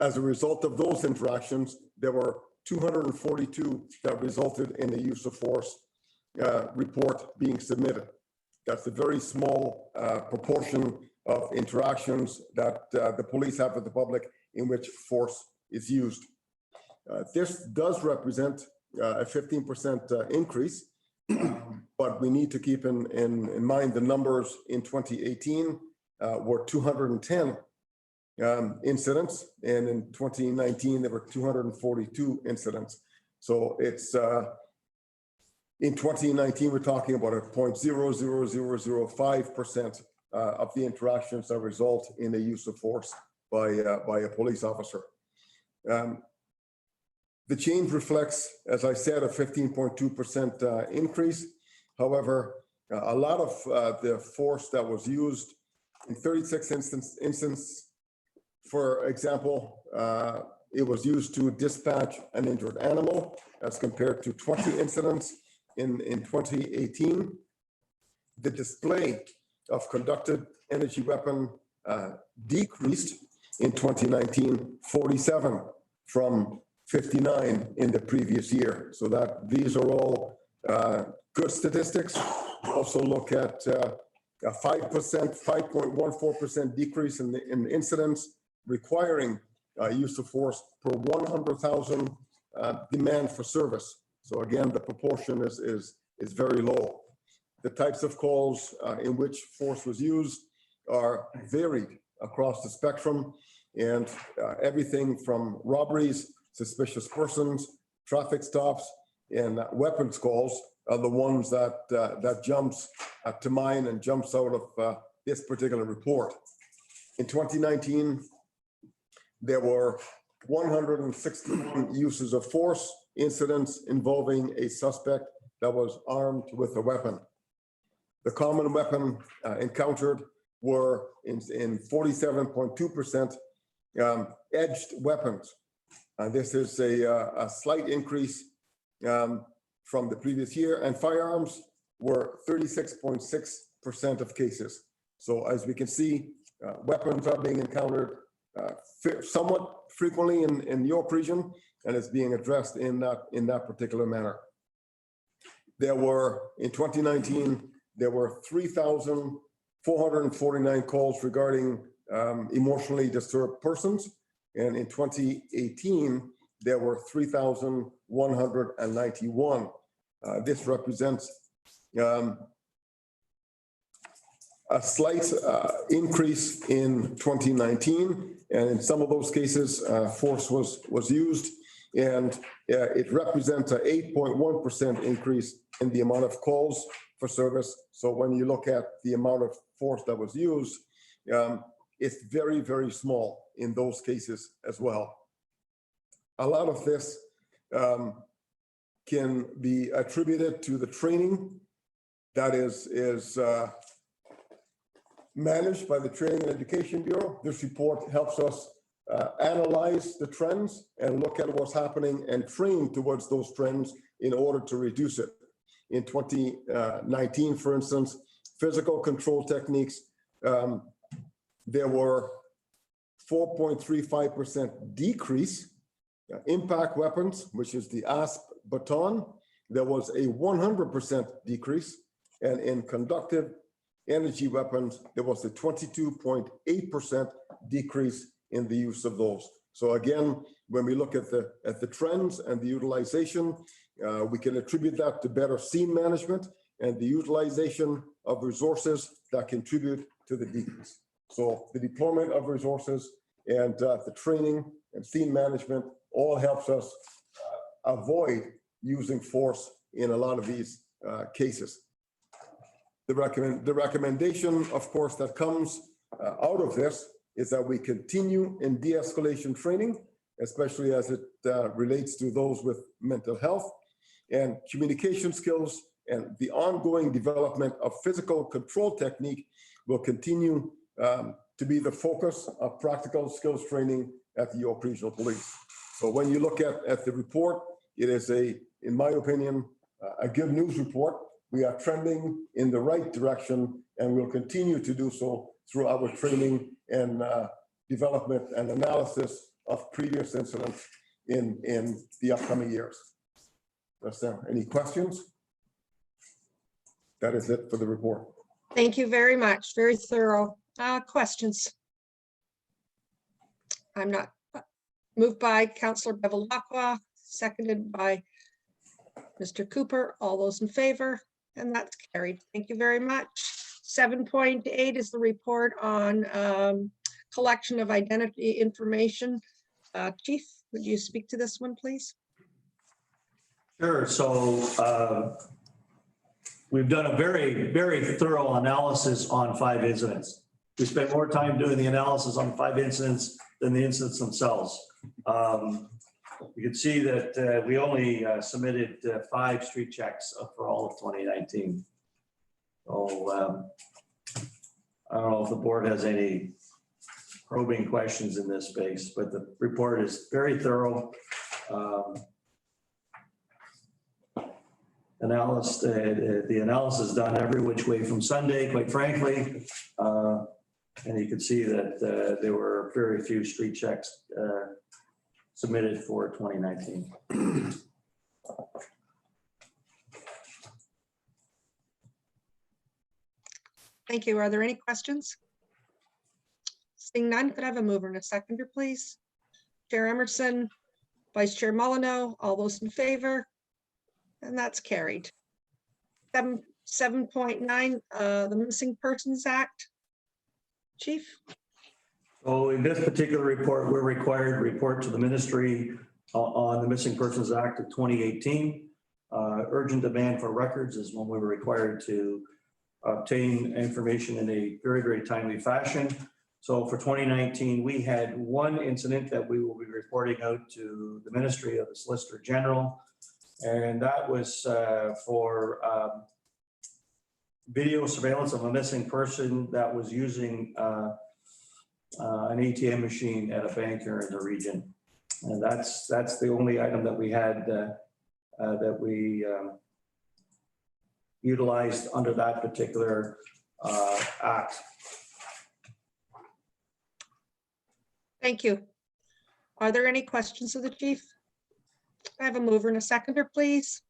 As a result of those interactions, there were 242 that resulted in the use of force report being submitted. That's a very small proportion of interactions that the police have with the public in which force is used. This does represent a 15% increase, but we need to keep in mind the numbers in 2018 were 210 incidents, and in 2019 there were 242 incidents. So it's in 2019 we're talking about a 0.00005% of the interactions that result in the use of force by a police officer. The change reflects, as I said, a 15.2% increase. However, a lot of the force that was used in 36 instances, for example, it was used to dispatch an injured animal as compared to 20 incidents in 2018. The display of conducted energy weapon decreased in 2019, 47 from 59 in the previous year. So that these are all good statistics. Also look at a 5.14% decrease in incidents requiring use of force per 100,000 demand for service. So again, the proportion is very low. The types of calls in which force was used are varied across the spectrum, and everything from robberies, suspicious persons, traffic stops, and weapons calls are the ones that jumps to mind and jumps out of this particular report. In 2019, there were 161 uses of force incidents involving a suspect that was armed with a weapon. The common weapon encountered were in 47.2% edged weapons. This is a slight increase from the previous year, and firearms were 36.6% of cases. So as we can see, weapons are being encountered somewhat frequently in York Region, and it's being addressed in that particular manner. There were, in 2019, there were 3,449 calls regarding emotionally disturbed persons. And in 2018, there were 3,191. This represents a slight increase in 2019. And in some of those cases, force was used. And it represents an 8.1% increase in the amount of calls for service. So when you look at the amount of force that was used, it's very, very small in those cases as well. A lot of this can be attributed to the training that is managed by the Training and Education Bureau. This report helps us analyze the trends and look at what's happening and train towards those trends in order to reduce it. In 2019, for instance, physical control techniques, there were 4.35% decrease. Impact weapons, which is the ASP baton, there was a 100% decrease. And in conductive energy weapons, there was a 22.8% decrease in the use of those. So again, when we look at the trends and the utilization, we can attribute that to better scene management and the utilization of resources that contribute to the decrease. So the deployment of resources and the training and scene management all helps us avoid using force in a lot of these cases. The recommendation, of course, that comes out of this is that we continue in de-escalation training, especially as it relates to those with mental health and communication skills, and the ongoing development of physical control technique will continue to be the focus of practical skills training at the York Regional Police. So when you look at the report, it is in my opinion, a good news report. We are trending in the right direction, and we'll continue to do so through our training and development and analysis of previous incidents in the upcoming years. Any questions? That is it for the report. Thank you very much. Very thorough. Questions? I'm not. Moved by Councillor Bevilacqua, seconded by Mr. Cooper. All those in favor? And that's carried. Thank you very much. 7.8 is the report on collection of identity information. Chief, would you speak to this one, please? Sure. So we've done a very, very thorough analysis on 5 incidents. We spent more time doing the analysis on 5 incidents than the incidents themselves. You can see that we only submitted 5 street checks for all of 2019. So I don't know if the board has any probing questions in this space, but the report is very thorough. The analysis done every which way from Sunday, quite frankly. And you can see that there were very few street checks submitted for 2019. Thank you. Are there any questions? Seeing none, could I have a mover and a seconder, please? Chair Emerson, Vice Chair Molyneux, all those in favor? And that's carried. 7.9, the Missing Persons Act. Chief? So in this particular report, we're required to report to the ministry on the Missing Persons Act of 2018. Urgent demand for records is when we were required to obtain information in a very, very timely fashion. So for 2019, we had 1 incident that we will be reporting out to the Ministry of the Solicitor General. And that was for video surveillance of a missing person that was using an ATM machine at a bank here in the region. And that's the only item that we had that we utilized under that particular act. Thank you. Are there any questions of the chief? I have a mover and a seconder, please.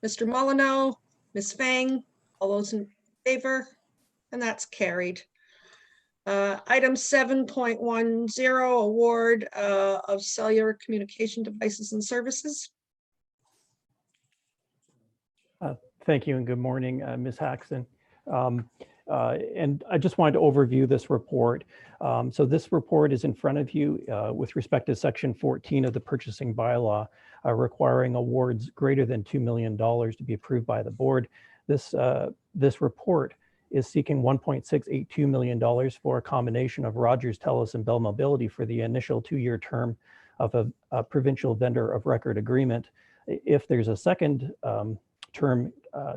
Mr. Molyneux, Ms. Fang, all those in favor, and that's carried. Item 7.10, award of cellular communication devices and services. Thank you and good morning, Ms. Haxton. And I just wanted to overview this report. So this report is in front of you with respect to Section 14 of the purchasing bylaw, requiring awards greater than $2 million to be approved by the board. This report is seeking $1.682 million for a combination of Rogers, Telus, and Bell Mobility for the initial 2-year term of a provincial vendor of record agreement. If there's a second term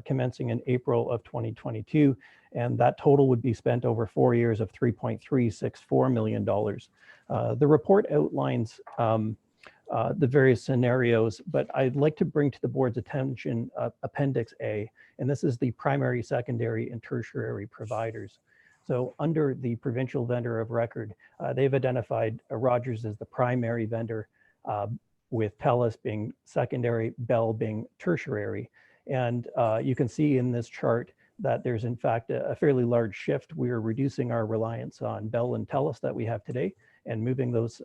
commencing in April of 2022, and that total would be spent over 4 years of $3.364 million. The report outlines the various scenarios, but I'd like to bring to the board's attention Appendix A, and this is the primary, secondary, and tertiary providers. So under the provincial vendor of record, they've identified Rogers as the primary vendor, with Telus being secondary, Bell being tertiary. And you can see in this chart that there's in fact a fairly large shift. We're reducing our reliance on Bell and Telus that we have today and moving those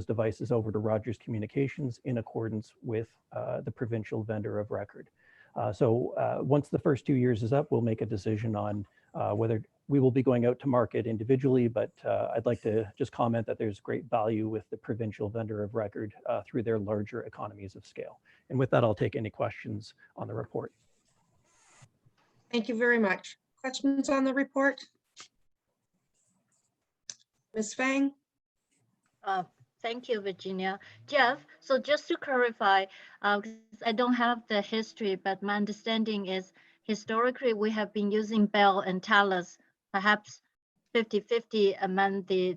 devices over to Rogers Communications in accordance with the provincial vendor of record. So once the first 2 years is up, we'll make a decision on whether we will be going out to market individually, but I'd like to just comment that there's great value with the provincial vendor of record through their larger economies of scale. And with that, I'll take any questions on the report. Thank you very much. Questions on the report? Ms. Fang? Thank you, Virginia. Jeff, so just to clarify, because I don't have the history, but my understanding is historically we have been using Bell and Telus, perhaps 50-50 among the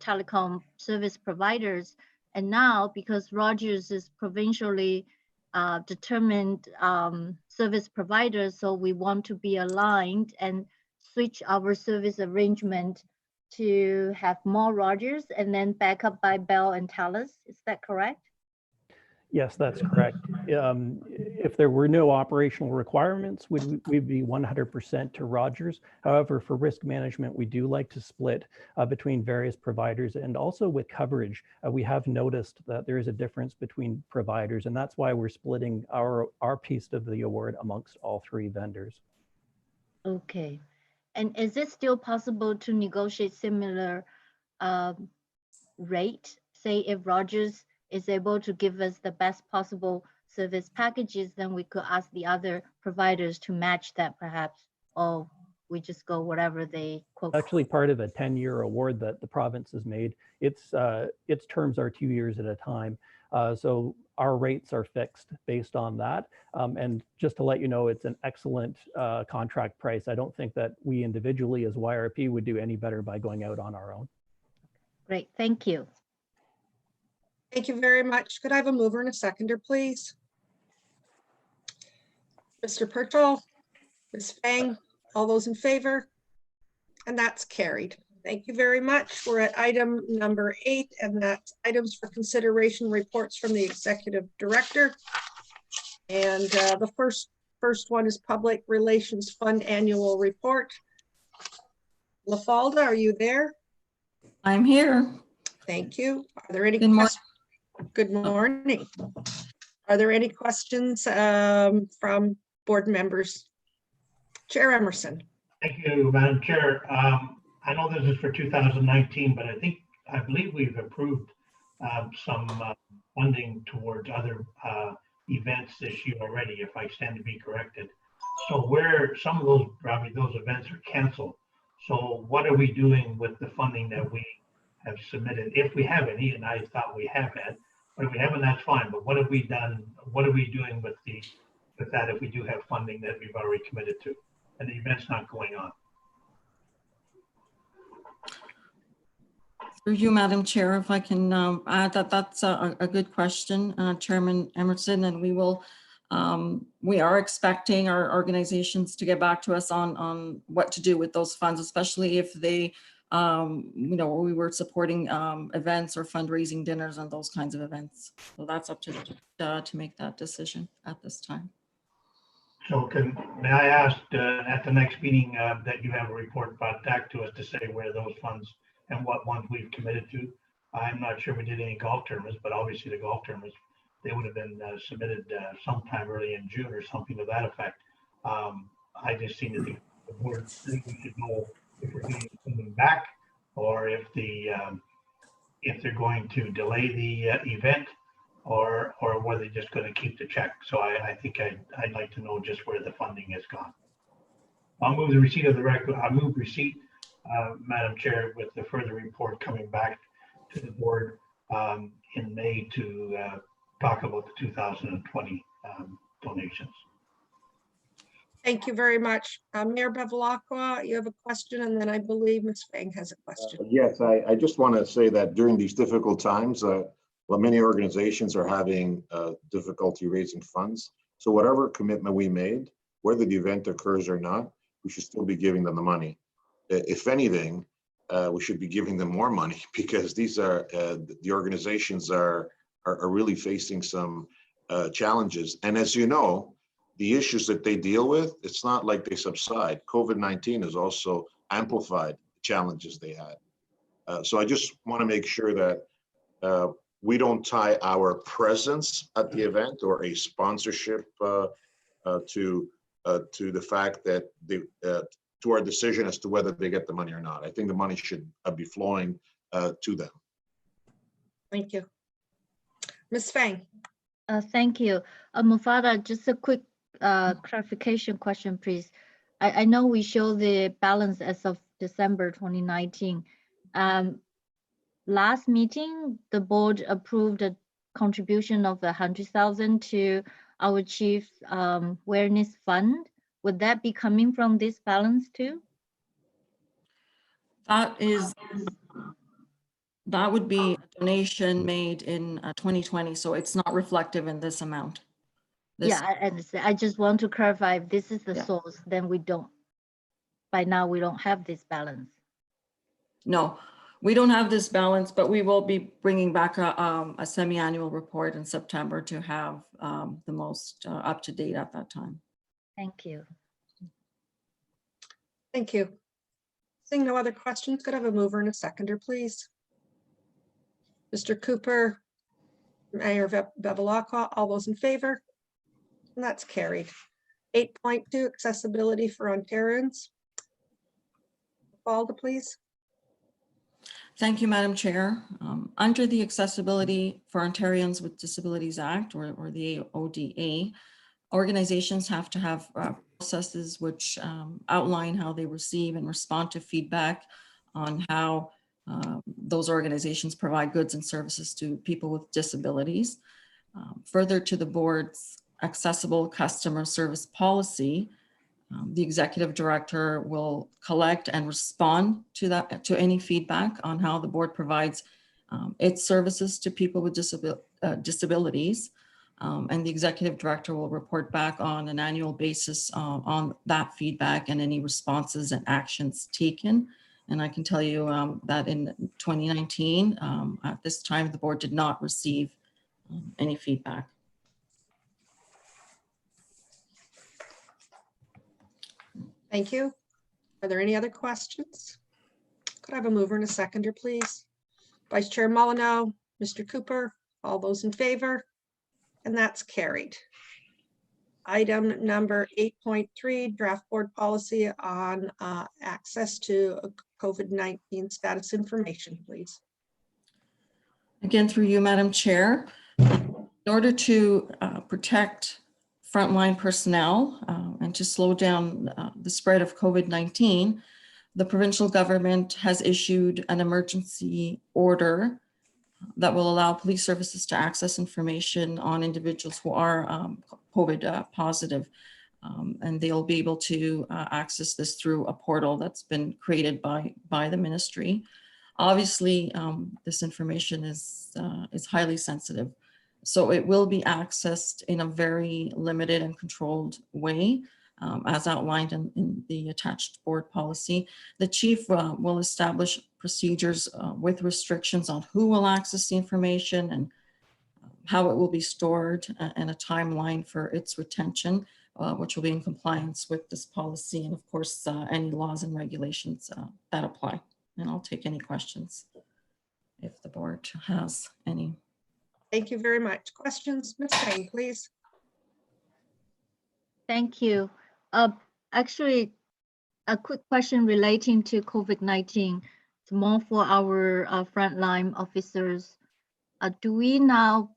telecom service providers. And now, because Rogers is provincially determined service provider, so we want to be aligned and switch our service arrangement to have more Rogers and then back up by Bell and Telus. Is that correct? Yes, that's correct. If there were no operational requirements, we'd be 100% to Rogers. However, for risk management, we do like to split between various providers, and also with coverage, we have noticed that there is a difference between providers, and that's why we're splitting our piece of the award amongst all 3 vendors. Okay. And is it still possible to negotiate similar rate? Say if Rogers is able to give us the best possible service packages, then we could ask the other providers to match that perhaps, or we just go whatever they quote. Actually part of a 10-year award that the province has made. Its terms are 2 years at a time. So our rates are fixed based on that. And just to let you know, it's an excellent contract price. I don't think that we individually as YRP would do any better by going out on our own. Great, thank you. Thank you very much. Could I have a mover and a seconder, please? Mr. Purtall, Ms. Fang, all those in favor? And that's carried. Thank you very much. We're at item number 8, and that's items for consideration, reports from the executive director. And the first one is Public Relations Fund Annual Report. LaFalda, are you there? I'm here. Thank you. Are there any Good morning. questions? Good morning. Are there any questions from board members? Chair Emerson. Thank you, Madam Chair. I know this is for 2019, but I believe we've approved some funding towards other events this year already, if I stand to be corrected. So where some of those, probably those events are canceled. So what are we doing with the funding that we have submitted, if we have any? And I thought we have had, but if we haven't, that's fine. But what have we done? What are we doing with the with that if we do have funding that we've already committed to and the event's not going on. Through you, Madam Chair, if I can add that that's a good question, Chairman Emerson, and we are expecting our organizations to get back to us on what to do with those funds, especially if they, we were supporting events or fundraising dinners and those kinds of events. So that's up to make that decision at this time. So may I ask at the next meeting that you have a report back to us to say where those funds and what ones we've committed to? I'm not sure we did any golf tournaments, but obviously the golf tournaments, they would have been submitted sometime early in June or something to that effect. I just seem to think the board think we should know if we're getting something back or if they're going to delay the event or were they just going to keep the check. So I think I'd like to know just where the funding has gone. I'll move the receipt of the record. I'll move receipt, Madam Chair, with the further report coming back to the board in May to talk about the 2020 donations. Thank you very much. Mayor Bevilacqua, you have a question, and then I believe Ms. Fang has a question. Yes, I just want to say that during these difficult times, many organizations are having difficulty raising funds. So whatever commitment we made, whether the event occurs or not, we should still be giving them the money. If anything, we should be giving them more money because these are the organizations are really facing some challenges. And as you know, the issues that they deal with, it's not like they subside. COVID-19 has also amplified the challenges they had. So I just want to make sure that we don't tie our presence at the event or a sponsorship to the fact that to our decision as to whether they get the money or not. I think the money should be flowing to them. Thank you. Ms. Fang. Thank you. Mufada, just a quick clarification question, please. I know we show the balance as of December 2019. Last meeting, the board approved a contribution of 100,000 to our chief awareness fund. Would that be coming from this balance too? That would be a donation made in 2020, so it's not reflective in this amount. Yeah, I understand. I just want to clarify if this is the source, then we don't, by now we don't have this balance. No, we don't have this balance, but we will be bringing back a semi-annual report in September to have the most up to date at that time. Thank you. Thank you. Seeing no other questions, could I have a mover and a seconder, please? Mr. Cooper, Mayor Bevilacqua, all those in favor? And that's carried. 8.2, accessibility for Ontarians. Balda, please. Thank you, Madam Chair. Under the Accessibility for Ontarians with Disabilities Act, or the ODA, organizations have to have processes which outline how they receive and respond to feedback on how those organizations provide goods and services to people with disabilities. Further to the board's accessible customer service policy, the executive director will collect and respond to any feedback on how the board provides its services to people with disabilities. And the executive director will report back on an annual basis on that feedback and any responses and actions taken. And I can tell you that in 2019, at this time, the board did not receive any feedback. Thank you. Are there any other questions? Could I have a mover and a seconder, please? Vice Chair Molyneux, Mr. Cooper, all those in favor? And that's carried. Item number 8.3, draft board policy on access to COVID-19 status information, please. Again, through you, Madam Chair, in order to protect frontline personnel and to slow down the spread of COVID-19, the provincial government has issued an emergency order that will allow police services to access information on individuals who are COVID positive. And they'll be able to access this through a portal that's been created by the ministry. Obviously, this information is highly sensitive. So it will be accessed in a very limited and controlled way, as outlined in the attached board policy. The chief will establish procedures with restrictions on who will access the information and how it will be stored and a timeline for its retention, which will be in compliance with this policy and of course any laws and regulations that apply. And I'll take any questions if the board has any. Thank you very much. Questions? Ms. Payne, please. Thank you. Actually, a quick question relating to COVID-19. It's more for our frontline officers. Do we now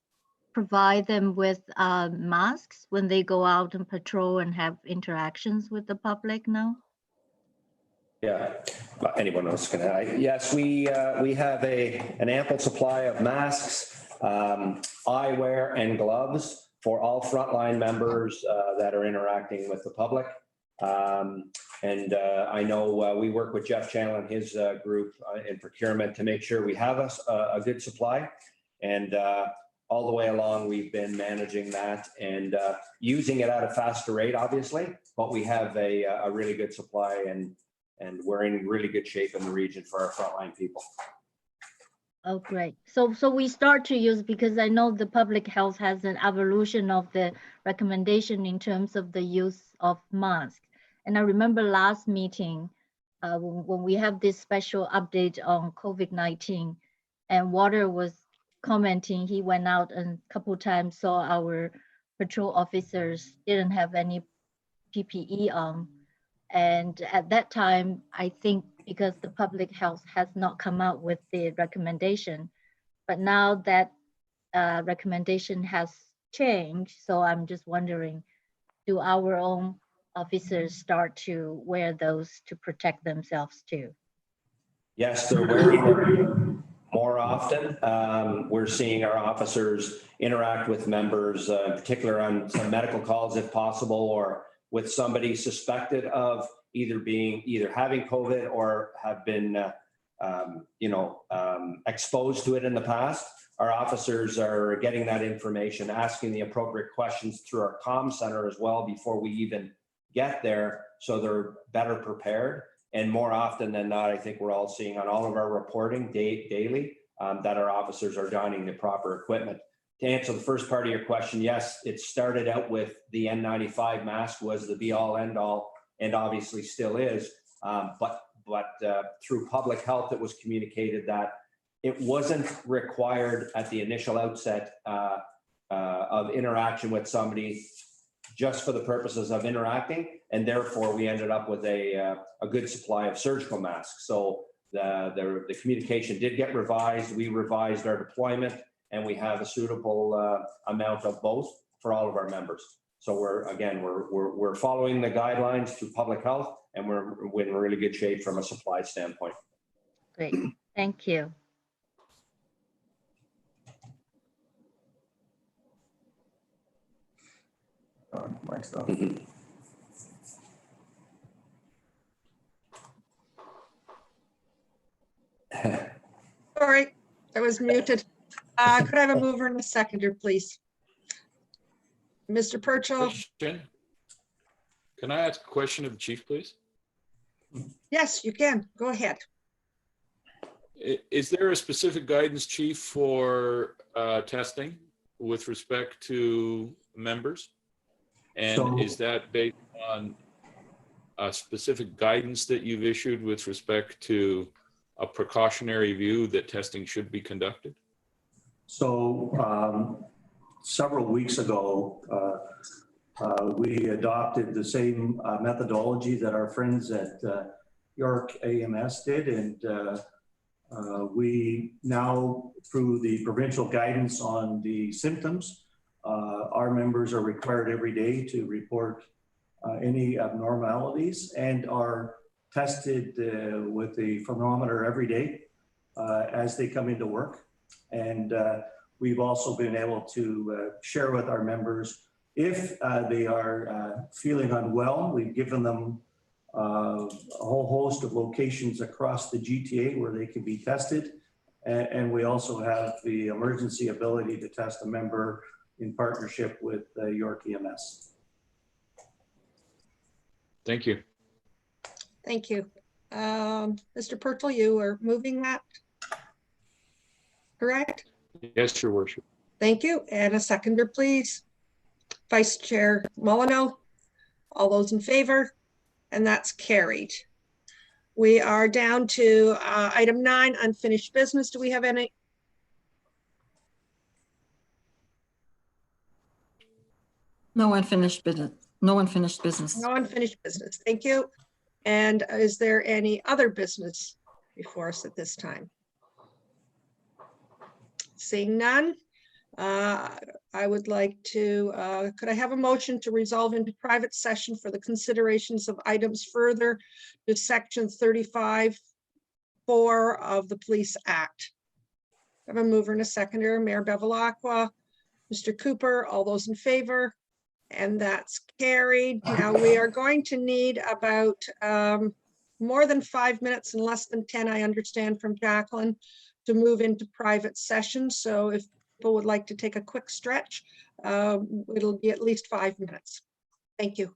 provide them with masks when they go out and patrol and have interactions with the public now? Yeah, anyone else can add. Yes, we have an ample supply of masks, eyewear and gloves for all frontline members that are interacting with the public. I know we work with Jeff Chandler and his group in procurement to make sure we have a good supply. And all the way along, we've been managing that and using it at a faster rate, obviously, but we have a really good supply and we're in really good shape in the region for our frontline people. Oh, great. So we start to use, because I know the public health has an evolution of the recommendation in terms of the use of masks. And I remember last meeting when we have this special update on COVID-19 and Walter was commenting, he went out and a couple times saw our patrol officers didn't have any PPE on. And at that time, I think because the public health has not come out with the recommendation, but now that recommendation has changed. So I'm just wondering, do our own officers start to wear those to protect themselves too? Yes, they're wearing them more often. We're seeing our officers interact with members, in particular on some medical calls if possible, or with somebody suspected of either having COVID or have been exposed to it in the past. Our officers are getting that information, asking the appropriate questions through our comm center as well before we even get there, so they're better prepared. And more often than not, I think we're all seeing on all of our reporting daily that our officers are donning the proper equipment. To answer the first part of your question, yes, it started out with the N95 mask was the be all end all, and obviously still is. But through public health, it was communicated that it wasn't required at the initial outset of interaction with somebody just for the purposes of interacting. And therefore we ended up with a good supply of surgical masks. So the communication did get revised. We revised our deployment and we have a suitable amount of both for all of our members. So we're following the guidelines through public health, and we're in really good shape from a supply standpoint. Great, thank you. All right, I was muted. Could I have a mover and a seconder, please? Mr. Purchell. Question. Can I ask a question of the chief, please? Yes, you can. Go ahead. Is there a specific guidance, chief, for testing with respect to members? And is that based on a specific guidance that you've issued with respect to a precautionary view that testing should be conducted? So several weeks ago, we adopted the same methodology that our friends at York AMS did. And we now, through the provincial guidance on the symptoms, our members are required every day to report any abnormalities and are tested with the thermometer every day as they come into work. And we've also been able to share with our members if they are feeling unwell. We've given them a whole host of locations across the GTA where they can be tested. And we also have the emergency ability to test a member in partnership with York EMS. Thank you. Thank you. Mr. Purtle, you are moving that, correct? Yes, Your Worship. Thank you. And a seconder, please. Vice Chair Molyneux. All those in favor? And that's carried. We are down to item 9, unfinished business. Do we have any? No unfinished business. No unfinished business. No unfinished business. Thank you. And is there any other business before us at this time? Seeing none, I would like to, could I have a motion to resolve into private session for the considerations of items further to section 35(4) of the Police Act? I have a mover and a seconder, Mayor Bevilacqua, Mr. Cooper, all those in favor? And that's carried. Now we are going to need about more than 5 minutes and less than 10, I understand from Jacqueline, to move into private session. So if people would like to take a quick stretch, it'll be at least 5 minutes. Thank you.